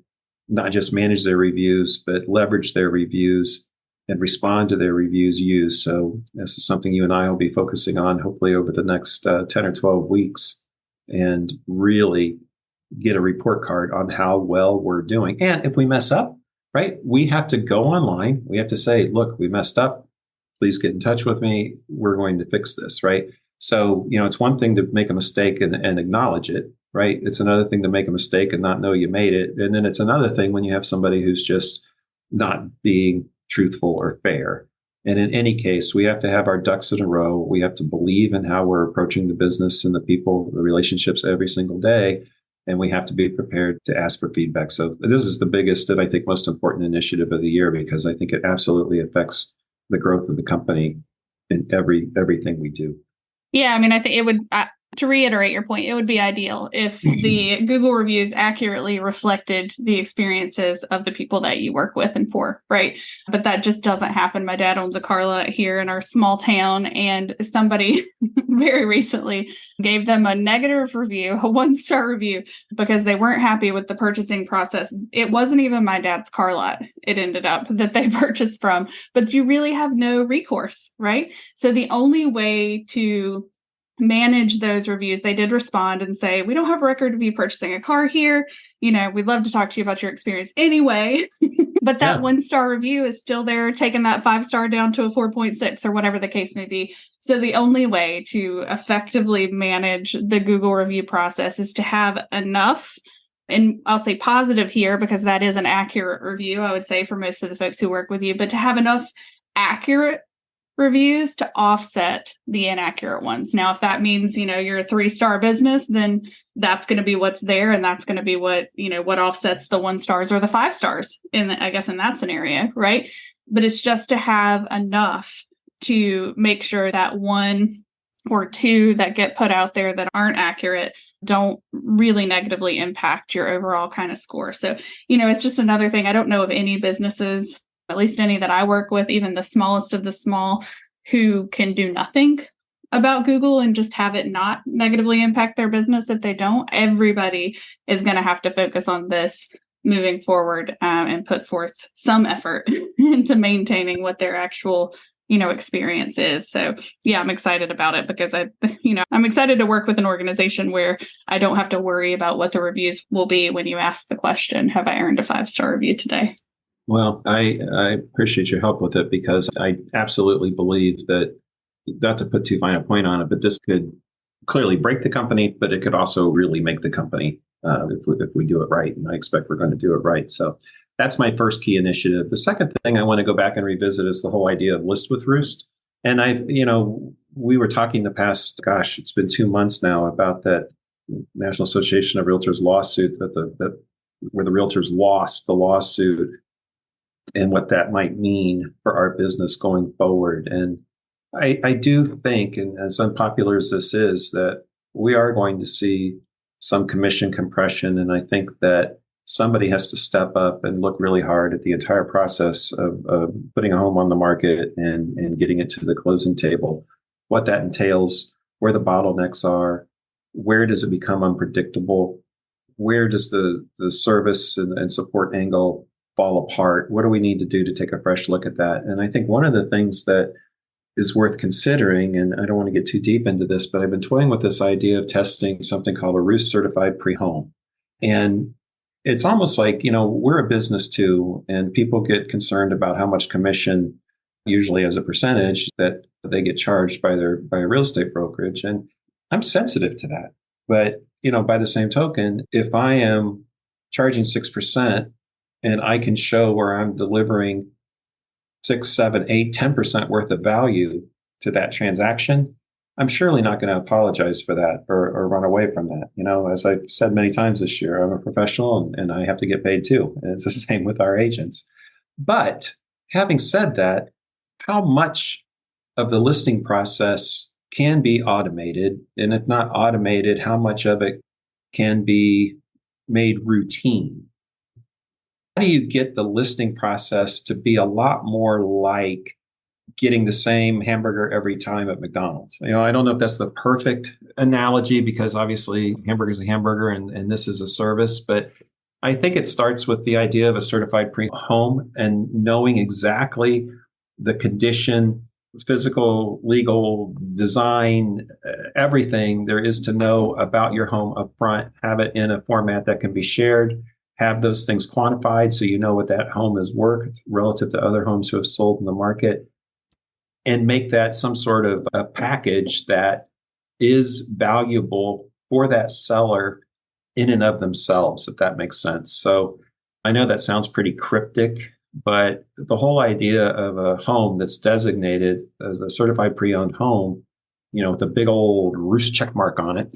not just manage their reviews, but leverage their reviews and respond to their reviews use. So this is something you and I will be focusing on hopefully over the next 10 or 12 weeks and really get a report card on how well we're doing. And if we mess up, right, we have to go online. We have to say, look, we messed up. Please get in touch with me. We're going to fix this, right? So, it's one thing to make a mistake and acknowledge it, right? It's another thing to make a mistake and not know you made it. And then it's another thing when you have somebody who's just not being truthful or fair. And in any case, we have to have our ducks in a row. We have to believe in how we're approaching the business and the people, the relationships every single day. And we have to be prepared to ask for feedback. So this is the biggest and I think most important initiative of the year, because I think it absolutely affects the growth of the company in everything we do. Yeah, I mean, I think it would, to reiterate your point, it would be ideal if the Google reviews accurately reflected the experiences of the people that you work with and for, right? But that just doesn't happen. My dad owns a car lot here in our small town, and somebody very recently gave them a negative review, a 1-star review, because they weren't happy with the purchasing process. It wasn't even my dad's car lot, it ended up, that they purchased from, but you really have no recourse, right? So the only way to manage those reviews, they did respond and say, we don't have a record of you purchasing a car here. We'd love to talk to you about your experience anyway. But that 1-star review is still there, taking that 5-star down to a 4.6 or whatever the case may be. So the only way to effectively manage the Google review process is to have enough, and I'll say positive here because that is an accurate review, I would say, for most of the folks who work with you, but to have enough accurate reviews to offset the inaccurate ones. Now, if that means, you're a 3-star business, then that's going to be what's there. And that's going to be what, what offsets the 1 stars or the 5 stars in that scenario. Right. But it's just to have enough to make sure that 1 or 2 that get put out there that aren't accurate don't really negatively impact your overall kind of score. So, it's just another thing. I don't know of any businesses, at least any that I work with, even the smallest of the small, who can do nothing about Google and just have it not negatively impact their business. If they don't, everybody is going to have to focus on this moving forward and put forth some effort into maintaining what their actual, experience is. So yeah, I'm excited about it because I'm excited to work with an organization where I don't have to worry about what the reviews will be when you ask the question, have I earned a 5-star review today? Well, I appreciate your help with it because I absolutely believe that, not to put too fine a point on it, but this could clearly break the company, but it could also really make the company if we do it right. And I expect we're going to do it right. So that's my first key initiative. The second thing I want to go back and revisit is the whole idea of List with Roost. And we were talking the past, it's been 2 months now about that National Association of Realtors lawsuit that where the realtors lost the lawsuit, and what that might mean for our business going forward. And I do think, and as unpopular as this is, that we are going to see some commission compression. And I think that somebody has to step up and look really hard at the entire process of putting a home on the market and getting it to the closing table, what that entails, where the bottlenecks are, where does it become unpredictable, where does the service and support angle fall apart? What do we need to do to take a fresh look at that? And I think one of the things that is worth considering, and I don't want to get too deep into this, but I've been toying with this idea of testing something called a ROOST certified pre-home. And it's almost like, we're a business too, and people get concerned about how much commission, usually as a percentage, that they get charged by a real estate brokerage. And I'm sensitive to that. But, by the same token, if I am charging 6% and I can show where I'm delivering 6, 7, 8, 10% worth of value to that transaction, I'm surely not going to apologize for that or run away from that. As I've said many times this year, I'm a professional and I have to get paid too. And it's the same with our agents. But having said that, how much of the listing process can be automated? And if not automated, how much of it can be made routine? How do you get the listing process to be a lot more like getting the same hamburger every time at McDonald's? I don't know if that's the perfect analogy, because obviously hamburger is a hamburger and this is a service, but I think it starts with the idea of a certified pre-home and knowing exactly the condition, physical, legal, design, everything there is to know about your home up front, have it in a format that can be shared, have those things quantified so you know what that home is worth relative to other homes who have sold in the market, and make that some sort of a package that is valuable for that seller in and of themselves, if that makes sense. So I know that sounds pretty cryptic, but the whole idea of a home that's designated as a certified pre-owned home, with a big old Roost check mark on it,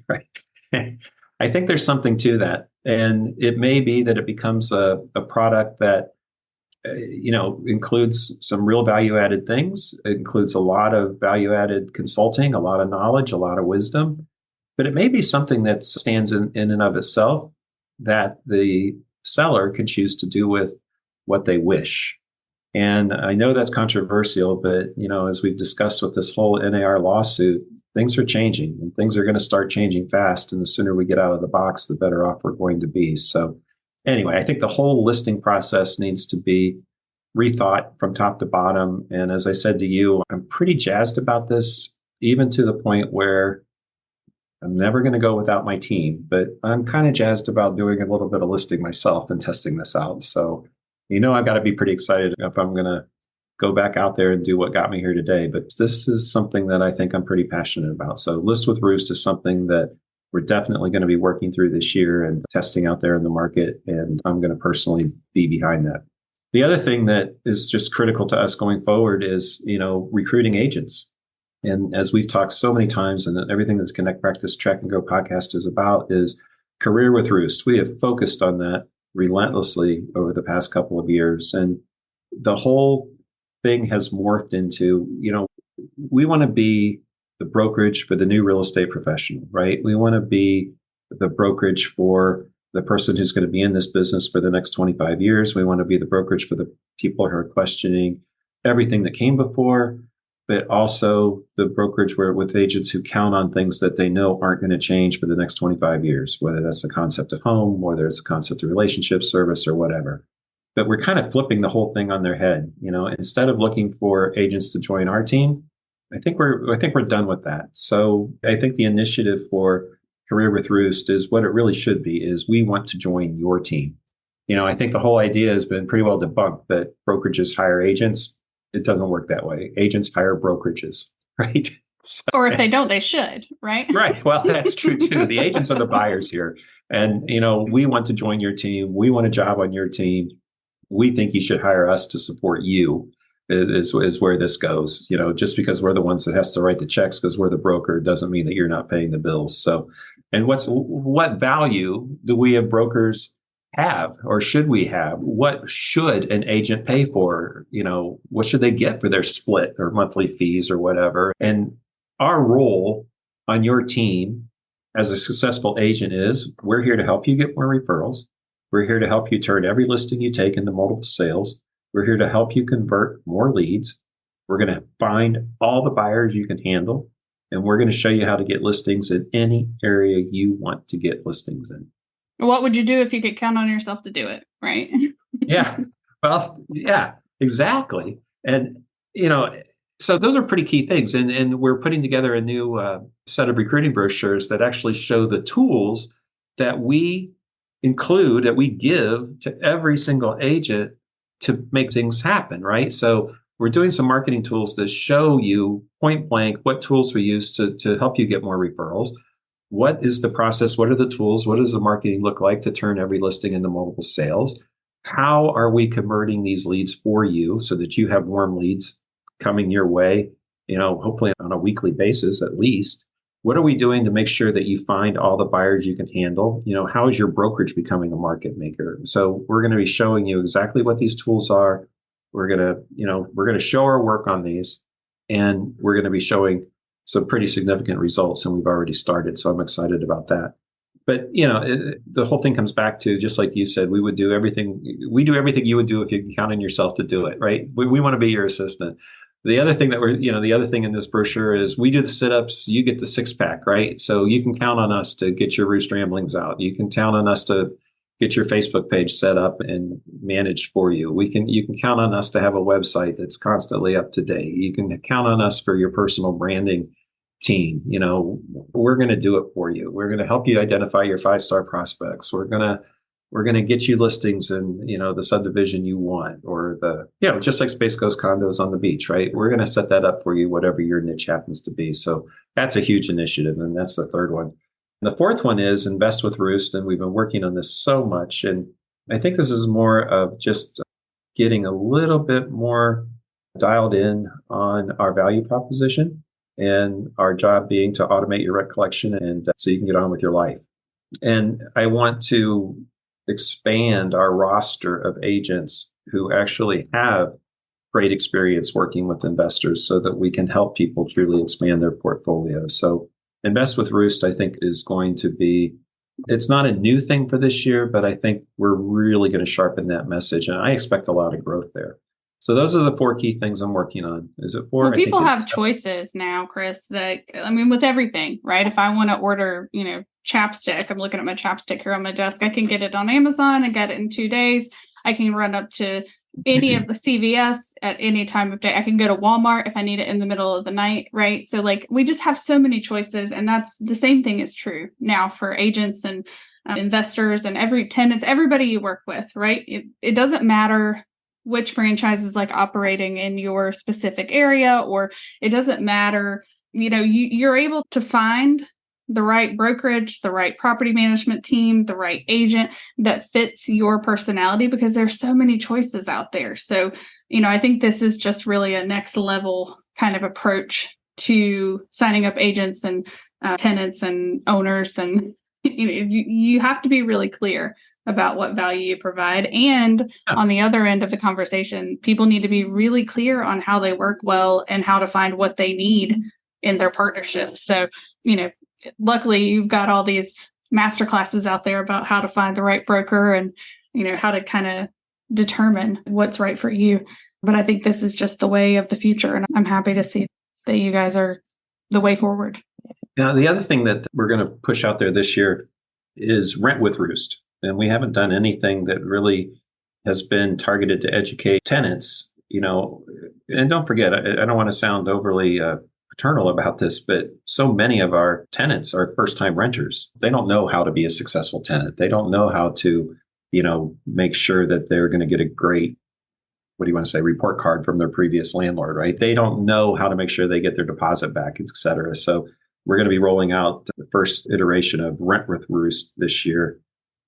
right? I think there's something to that. And it may be that it becomes a product that, includes some real value-added things. It includes a lot of value-added consulting, a lot of knowledge, a lot of wisdom. But it may be something that stands in and of itself that the seller can choose to do with what they wish. And I know that's controversial, but, as we've discussed with this whole NAR lawsuit, things are changing and things are going to start changing fast. And the sooner we get out of the box, the better off we're going to be. So anyway, I think the whole listing process needs to be rethought from top to bottom. And as I said to you, I'm pretty jazzed about this, even to the point where I'm never going to go without my team, but I'm kind of jazzed about doing a little bit of listing myself and testing this out. So, I've got to be pretty excited if I'm going to go back out there and do what got me here today. But this is something that I think I'm pretty passionate about. So List with Roost is something that we're definitely going to be working through this year and testing out there in the market. And I'm going to personally be behind that. The other thing that is just critical to us going forward is, recruiting agents. And as we've talked so many times, and everything that Connect, Practice, Track, and Go podcast is about, is career with Roost. We have focused on that relentlessly over the past couple of years. And the whole thing has morphed into, we want to be the brokerage for the new real estate professional, right? We want to be the brokerage for the person who's going to be in this business for the next 25 years. We want to be the brokerage for the people who are questioning everything that came before, but also the brokerage with agents who count on things that they know aren't going to change for the next 25 years, whether that's the concept of home, whether it's the concept of relationship, service, or whatever. But we're kind of flipping the whole thing on their head. Instead of looking for agents to join our team, I think we're done with that. So I think the initiative for Career with Roost is what it really should be, is we want to join your team. I think the whole idea has been pretty well debunked that brokerages hire agents. It doesn't work that way. Agents hire brokerages, right? So, or if they don't, they should, right? Right. Well, that's true too. The agents are the buyers here. And, we want to join your team. We want a job on your team. We think you should hire us to support you is where this goes. Just because we're the ones that has to write the checks because we're the broker doesn't mean that you're not paying the bills. So, and what value do we as brokers have, or should we have? What should an agent pay for? What should they get for their split or monthly fees or whatever? And our role on your team as a successful agent is, we're here to help you get more referrals. We're here to help you turn every listing you take into multiple sales. We're here to help you convert more leads. We're going to find all the buyers you can handle. And we're going to show you how to get listings in any area you want to get listings in. What would you do if you could count on yourself to do it, right? Yeah. Well, yeah, exactly. And, So those are pretty key things. And we're putting together a new set of recruiting brochures that actually show the tools that we include, that we give to every single agent to make things happen, right? So we're doing some marketing tools that show you point blank what tools we use to help you get more referrals. What is the process? What are the tools? What does the marketing look like to turn every listing into multiple sales? How are we converting these leads for you so that you have warm leads coming your way, hopefully on a weekly basis at least? What are we doing to make sure that you find all the buyers you can handle? How is your brokerage becoming a market maker? So we're going to be showing you exactly what these tools are. We're going to show our work on these, and we're going to be showing some pretty significant results, and we've already started. So I'm excited about that. But, the whole thing comes back to, just like you said, we do everything you would do if you can count on yourself to do it, right? We want to be your assistant. The other thing the other thing in this brochure is we do the sit-ups, you get the six-pack, right? So you can count on us to get your Roost Ramblings out. You can count on us to get your Facebook page set up and managed for you. You can count on us to have a website that's constantly up to date. You can count on us for your personal branding team. We're going to do it for you. We're going to help you identify your 5-star prospects. We're going to get you listings in, the subdivision you want, or just like Space Coast condos on the beach, right? We're going to set that up for you, whatever your niche happens to be. So that's a huge initiative. And that's the third one. And the fourth one is invest with Roost. And we've been working on this so much. And I think this is more of just getting a little bit more dialed in on our value proposition, and our job being to automate your rent collection, and so you can get on with your life. And I want to expand our roster of agents who actually have great experience working with investors so that we can help people truly expand their portfolio. So Invest with Roost, I think, is going to be, it's not a new thing for this year, but I think we're really going to sharpen that message. And I expect a lot of growth there. So those are the 4 key things I'm working on. Is it 4? Well, people have choices now, Chris, with everything, right? If I want to order, chapstick, I'm looking at my chapstick here on my desk. I can get it on Amazon and get it in 2 days. I can run up to any of the CVS at any time of day. I can go to Walmart if I need it in the middle of the night, right? So we just have so many choices, and that's the same thing is true now for agents and investors and tenants, everybody you work with, right? It doesn't matter which franchise is operating in your specific area, or it doesn't matter, you're able to find the right brokerage, the right property management team, the right agent that fits your personality, because there's so many choices out there. So, I think this is just really a next level kind of approach to signing up agents and tenants and owners. And you have to be really clear about what value you provide. And on the other end of the conversation, people need to be really clear on how they work well and how to find what they need in their partnership. So, luckily you've got all these master classes out there about how to find the right broker and, how to kind of determine what's right for you. But I think this is just the way of the future. And I'm happy to see that you guys are the way forward. Now, the other thing that we're going to push out there this year is Rent with Roost. And we haven't done anything that really has been targeted to educate tenants, and don't forget, I don't want to sound overly paternal about this, but so many of our tenants are first-time renters. They don't know how to be a successful tenant. They don't know how to, make sure that they're going to get a great, report card from their previous landlord, right? They don't know how to make sure they get their deposit back, et cetera. So we're going to be rolling out the first iteration of Rent with Roost this year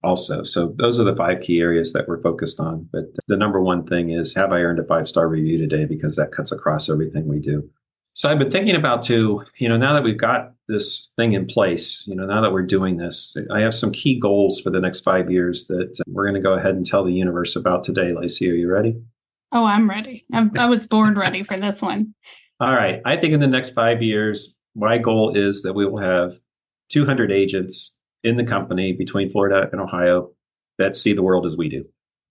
also. So those are the 5 key areas that we're focused on. But the number one thing is, have I earned a 5-star review today? Because that cuts across everything we do. So I've been thinking about too, now that we've got this thing in place, now that we're doing this, I have some key goals for the next 5 years that we're going to go ahead and tell the universe about today. Laci, are you ready? Oh, I'm ready. I was born ready for this one. All right. I think in the next 5 years, my goal is that we will have 200 agents in the company between Florida and Ohio that see the world as we do.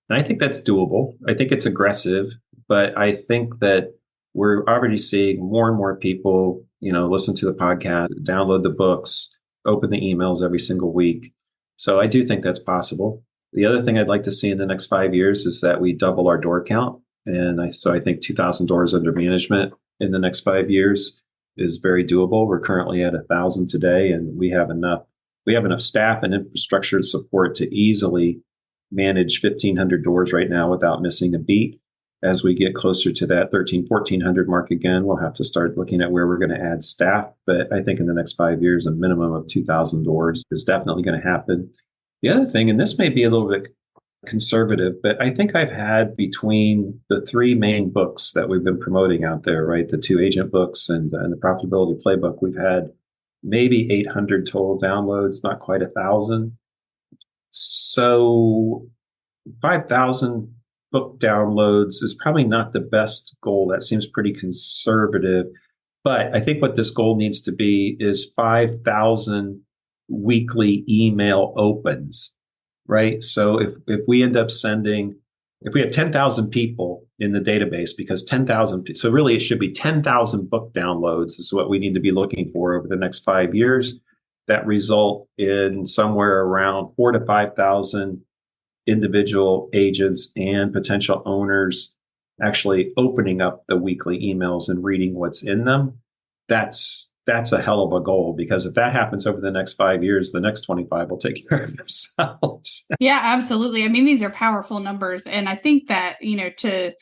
And I think that's doable. I think it's aggressive, but I think that we're already seeing more and more people, listen to the podcast, download the books, open the emails every single week. So I do think that's possible. The other thing I'd like to see in the next 5 years is that we double our door count. And so I think 2,000 doors under management in the next 5 years is very doable. We're currently at 1,000 today, and we have enough staff and infrastructure to support to easily manage 1,500 doors right now without missing a beat. As we get closer to that 1,400 mark again, we'll have to start looking at where we're going to add staff. But I think in the next 5 years, a minimum of 2,000 doors is definitely going to happen. The other thing, and this may be a little bit conservative, but I think I've had between the three main books that we've been promoting out there, right? The 2 agent books and the profitability playbook, we've had maybe 800 total downloads, not quite 1,000. So 5,000 book downloads is probably not the best goal. That seems pretty conservative. But I think what this goal needs to be is 5,000 weekly email opens, right? So if we end up if we have 10,000 people in the database, because 10,000, so really it should be 10,000 book downloads is what we need to be looking for over the next 5 years. That result in somewhere around 4,000 to 5,000 individual agents and potential owners actually opening up the weekly emails and reading what's in them. That's a hell of a goal, because if that happens over the next 5 years, the next 25 will take care of themselves. Yeah, absolutely. I mean, these are powerful numbers. And I think that, to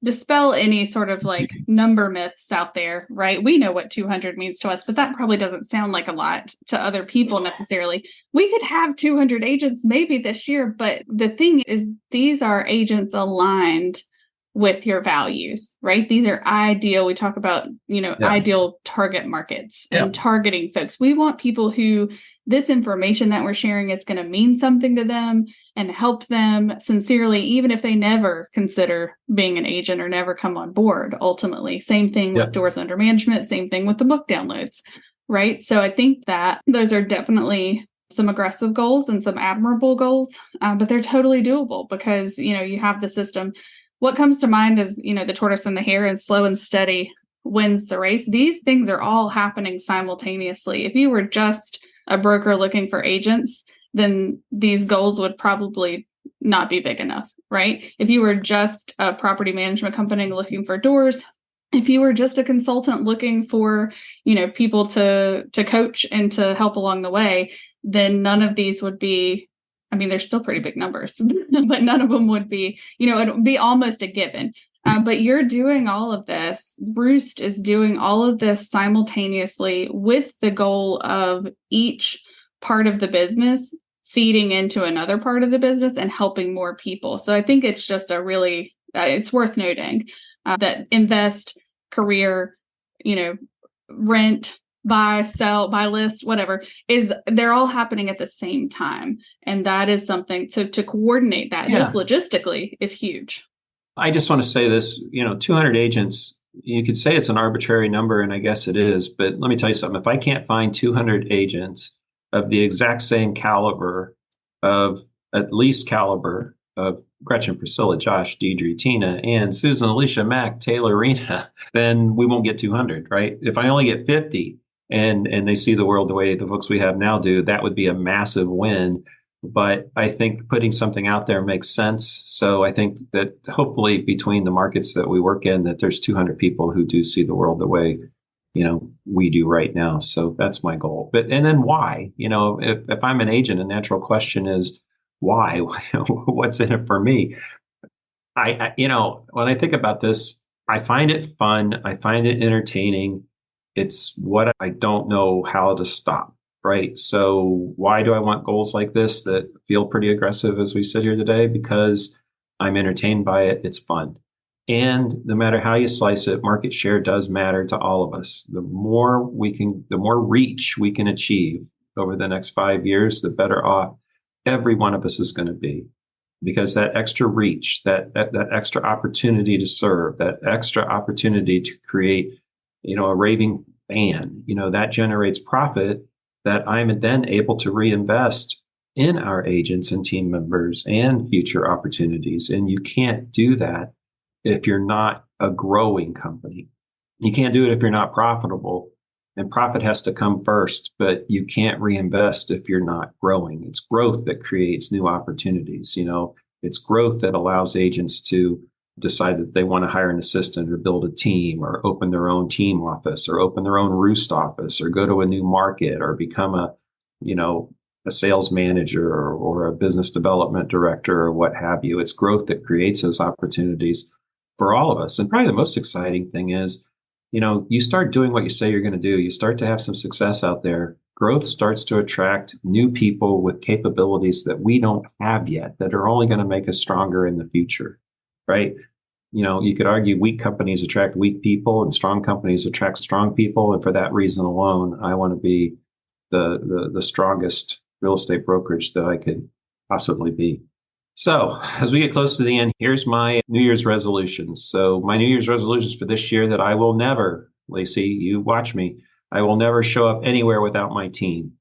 dispel any sort of like number myths out there, right? We know what 200 means to us, but that probably doesn't sound like a lot to other people necessarily. We could have 200 agents maybe this year, but the thing is, these are agents aligned with your values, right? These are ideal. We talk about, ideal target markets and targeting folks. We want people who this information that we're sharing is going to mean something to them and help them sincerely, even if they never consider being an agent or never come on board. Ultimately, same thing with doors under management, same thing with the book downloads, right? So I think that those are definitely some aggressive goals and some admirable goals, but they're totally doable because, you have the system. What comes to mind is, the tortoise and the hare, and slow and steady wins the race. These things are all happening simultaneously. If you were just a broker looking for agents, then these goals would probably not be big enough, right? If you were just a property management company looking for doors, if you were just a consultant looking for, people to coach and to help along the way, then none of these would be, they're still pretty big numbers, but none of them would be, it would be almost a given. But you're doing all of this. Roost is doing all of this simultaneously with the goal of each part of the business feeding into another part of the business and helping more people. So I think it's just a really, it's worth noting that invest, career, rent, buy, sell, buy, list, whatever, they're all happening at the same time. And that is something to coordinate that just logistically is huge. I just want to say this, 200 agents, you could say it's an arbitrary number, and I guess it is, but let me tell you something. If I can't find 200 agents of the exact same caliber of Gretchen, Priscilla, Josh, Deidre, Tina, Ann, Susan, Alicia, Mac, Taylor, Rena, then we won't get 200, right? If I only get 50 and they see the world the way the folks we have now do, that would be a massive win. But I think putting something out there makes sense. So I think that hopefully between the markets that we work in, that there's 200 people who do see the world the way, we do right now. So that's my goal. And then why? If I'm an agent, a natural question is why? What's in it for me? I when I think about this, I find it fun. I find it entertaining. It's what I don't know how to stop. Right. So why do I want goals like this that feel pretty aggressive as we sit here today? Because I'm entertained by it. It's fun. And no matter how you slice it, market share does matter to all of us. The more reach we can achieve over the next 5 years, the better off every one of us is going to be. Because that extra reach, that extra opportunity to serve, that extra opportunity to create, a raving fan, that generates profit that I'm then able to reinvest in our agents and team members and future opportunities. And you can't do that if you're not a growing company. You can't do it if you're not profitable. And profit has to come first, but you can't reinvest if you're not growing. It's growth that creates new opportunities. It's growth that allows agents to decide that they want to hire an assistant or build a team or open their own team office or open their own Roost office or go to a new market or become a sales manager or a business development director or what have you. It's growth that creates those opportunities for all of us. And probably the most exciting thing is, you start doing what you say you're going to do. You start to have some success out there. Growth starts to attract new people with capabilities that we don't have yet that are only going to make us stronger in the future, right? You could argue weak companies attract weak people and strong companies attract strong people. And for that reason alone, I want to be the strongest real estate brokerage that I could possibly be. So as we get close to the end, here's my New Year's resolutions. So my New Year's resolutions for this year that I will never, Laci, you watch me, I will never show up anywhere without my team.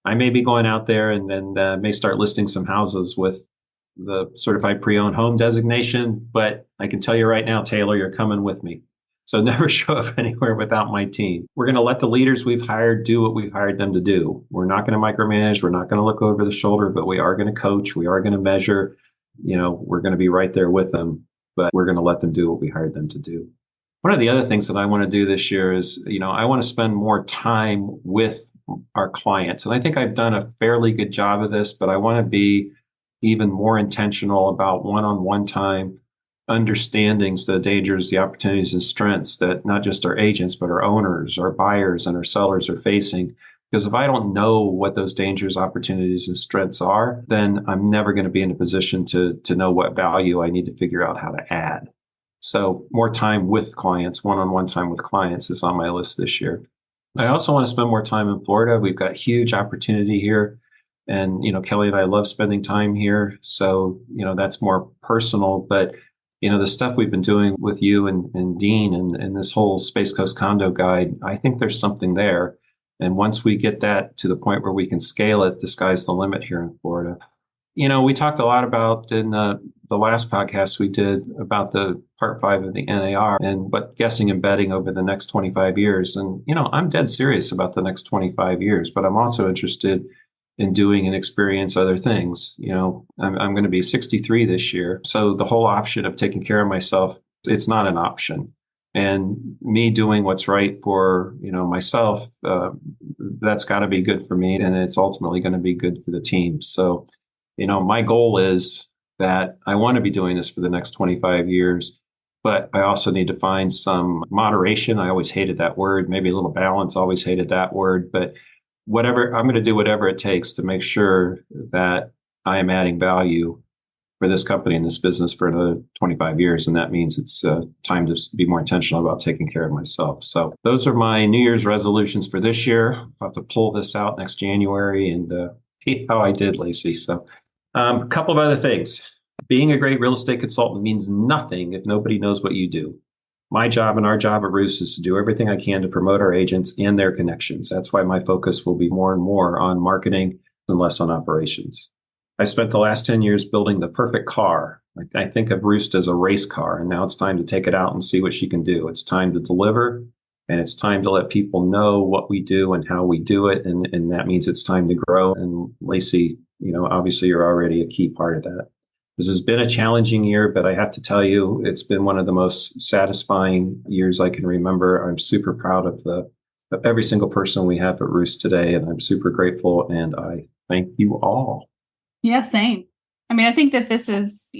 I may be going out there and then may start listing some houses with the certified pre-owned home designation, but I can tell you right now, Taylor, you're coming with me. So never show up anywhere without my team. We're going to let the leaders we've hired do what we've hired them to do. We're not going to micromanage. We're not going to look over the shoulder, but we are going to coach. We are going to measure. We're going to be right there with them, but we're going to let them do what we hired them to do. One of the other things that I want to do this year is, I want to spend more time with our clients. And I think I've done a fairly good job of this, but I want to be even more intentional about one-on-one time, understandings, the dangers, the opportunities and strengths that not just our agents, but our owners, our buyers, and our sellers are facing. Because if I don't know what those dangers, opportunities, and strengths are, then I'm never going to be in a position to know what value I need to figure out how to add. So more time with clients, one-on-one time with clients is on my list this year. I also want to spend more time in Florida. We've got huge opportunity here. And, Kelly and I love spending time here. So, that's more personal. But, the stuff we've been doing with you and Dean and this whole Space Coast Condo Guide, I think there's something there. And once we get that to the point where we can scale it, the sky's the limit here in Florida. We talked a lot about in the last podcast we did about the part 5 of the NAR and what guessing and betting over the next 25 years. And, I'm dead serious about the next 25 years, but I'm also interested in doing and experience other things. I'm going to be 63 this year. So the whole option of taking care of myself, it's not an option. And me doing what's right for, myself, that's got to be good for me. And it's ultimately going to be good for the team. So, my goal is that I want to be doing this for the next 25 years, but I also need to find some moderation. I always hated that word, maybe a little balance, always hated that word, but whatever, I'm going to do whatever it takes to make sure that I am adding value for this company and this business for another 25 years. And that means it's time to be more intentional about taking care of myself. So those are my New Year's resolutions for this year. I'll have to pull this out next January and see how I did, Laci. So a couple of other things. Being a great real estate consultant means nothing if nobody knows what you do. My job and our job at Roost is to do everything I can to promote our agents and their connections. That's why my focus will be more and more on marketing and less on operations. I spent the last 10 years building the perfect car. I think of Roost as a race car, and now it's time to take it out and see what she can do. It's time to deliver, and it's time to let people know what we do and how we do it, and that means it's time to grow. And Laci, obviously you're already a key part of that. This has been a challenging year, but I have to tell you, it's been one of the most satisfying years I can remember. I'm super proud of every single person we have at Roost today, and I'm super grateful, and I thank you all. Yeah, same. I mean, I think that this is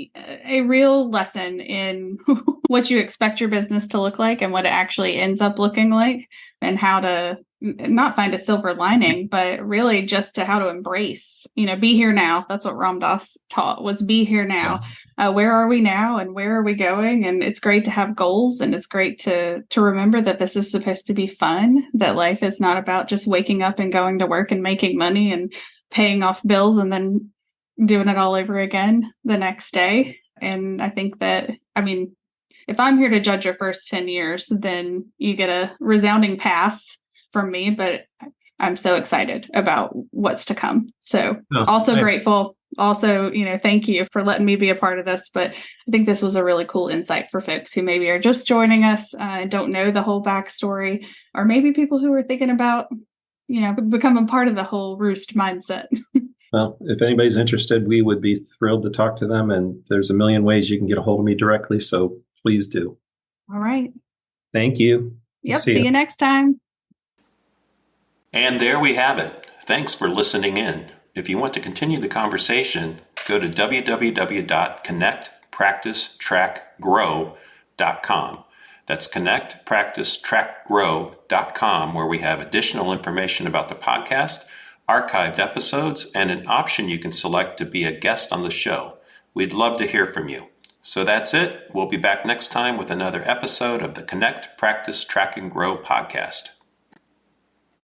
a real lesson in what you expect your business to look like and what it actually ends up looking like, and how to not find a silver lining, but really just to how to embrace, be here now. That's what Ram Dass taught, was be here now. Where are we now and where are we going? And it's great to have goals, and it's great to remember that this is supposed to be fun, that life is not about just waking up and going to work and making money and paying off bills and then doing it all over again the next day. And I think that, if I'm here to judge your first 10 years, then you get a resounding pass from me, but I'm so excited about what's to come. So grateful. Also, thank you for letting me be a part of this. But I think this was a really cool insight for folks who maybe are just joining us and don't know the whole backstory, or maybe people who are thinking about, becoming part of the whole Roost mindset. Well, if anybody's interested, we would be thrilled to talk to them. And there's a million ways you can get a hold of me directly. So please do. All right. Thank you. Yep. See you next time. And there we have it. Thanks for listening in. If you want to continue the conversation, go to www.connectpracticetrackgrow.com. That's connectpracticetrackgrow.com, where we have additional information about the podcast, archived episodes, and an option you can select to be a guest on the show. We'd love to hear from you. So that's it. We'll be back next time with another episode of the Connect, Practice, Track, and Grow podcast.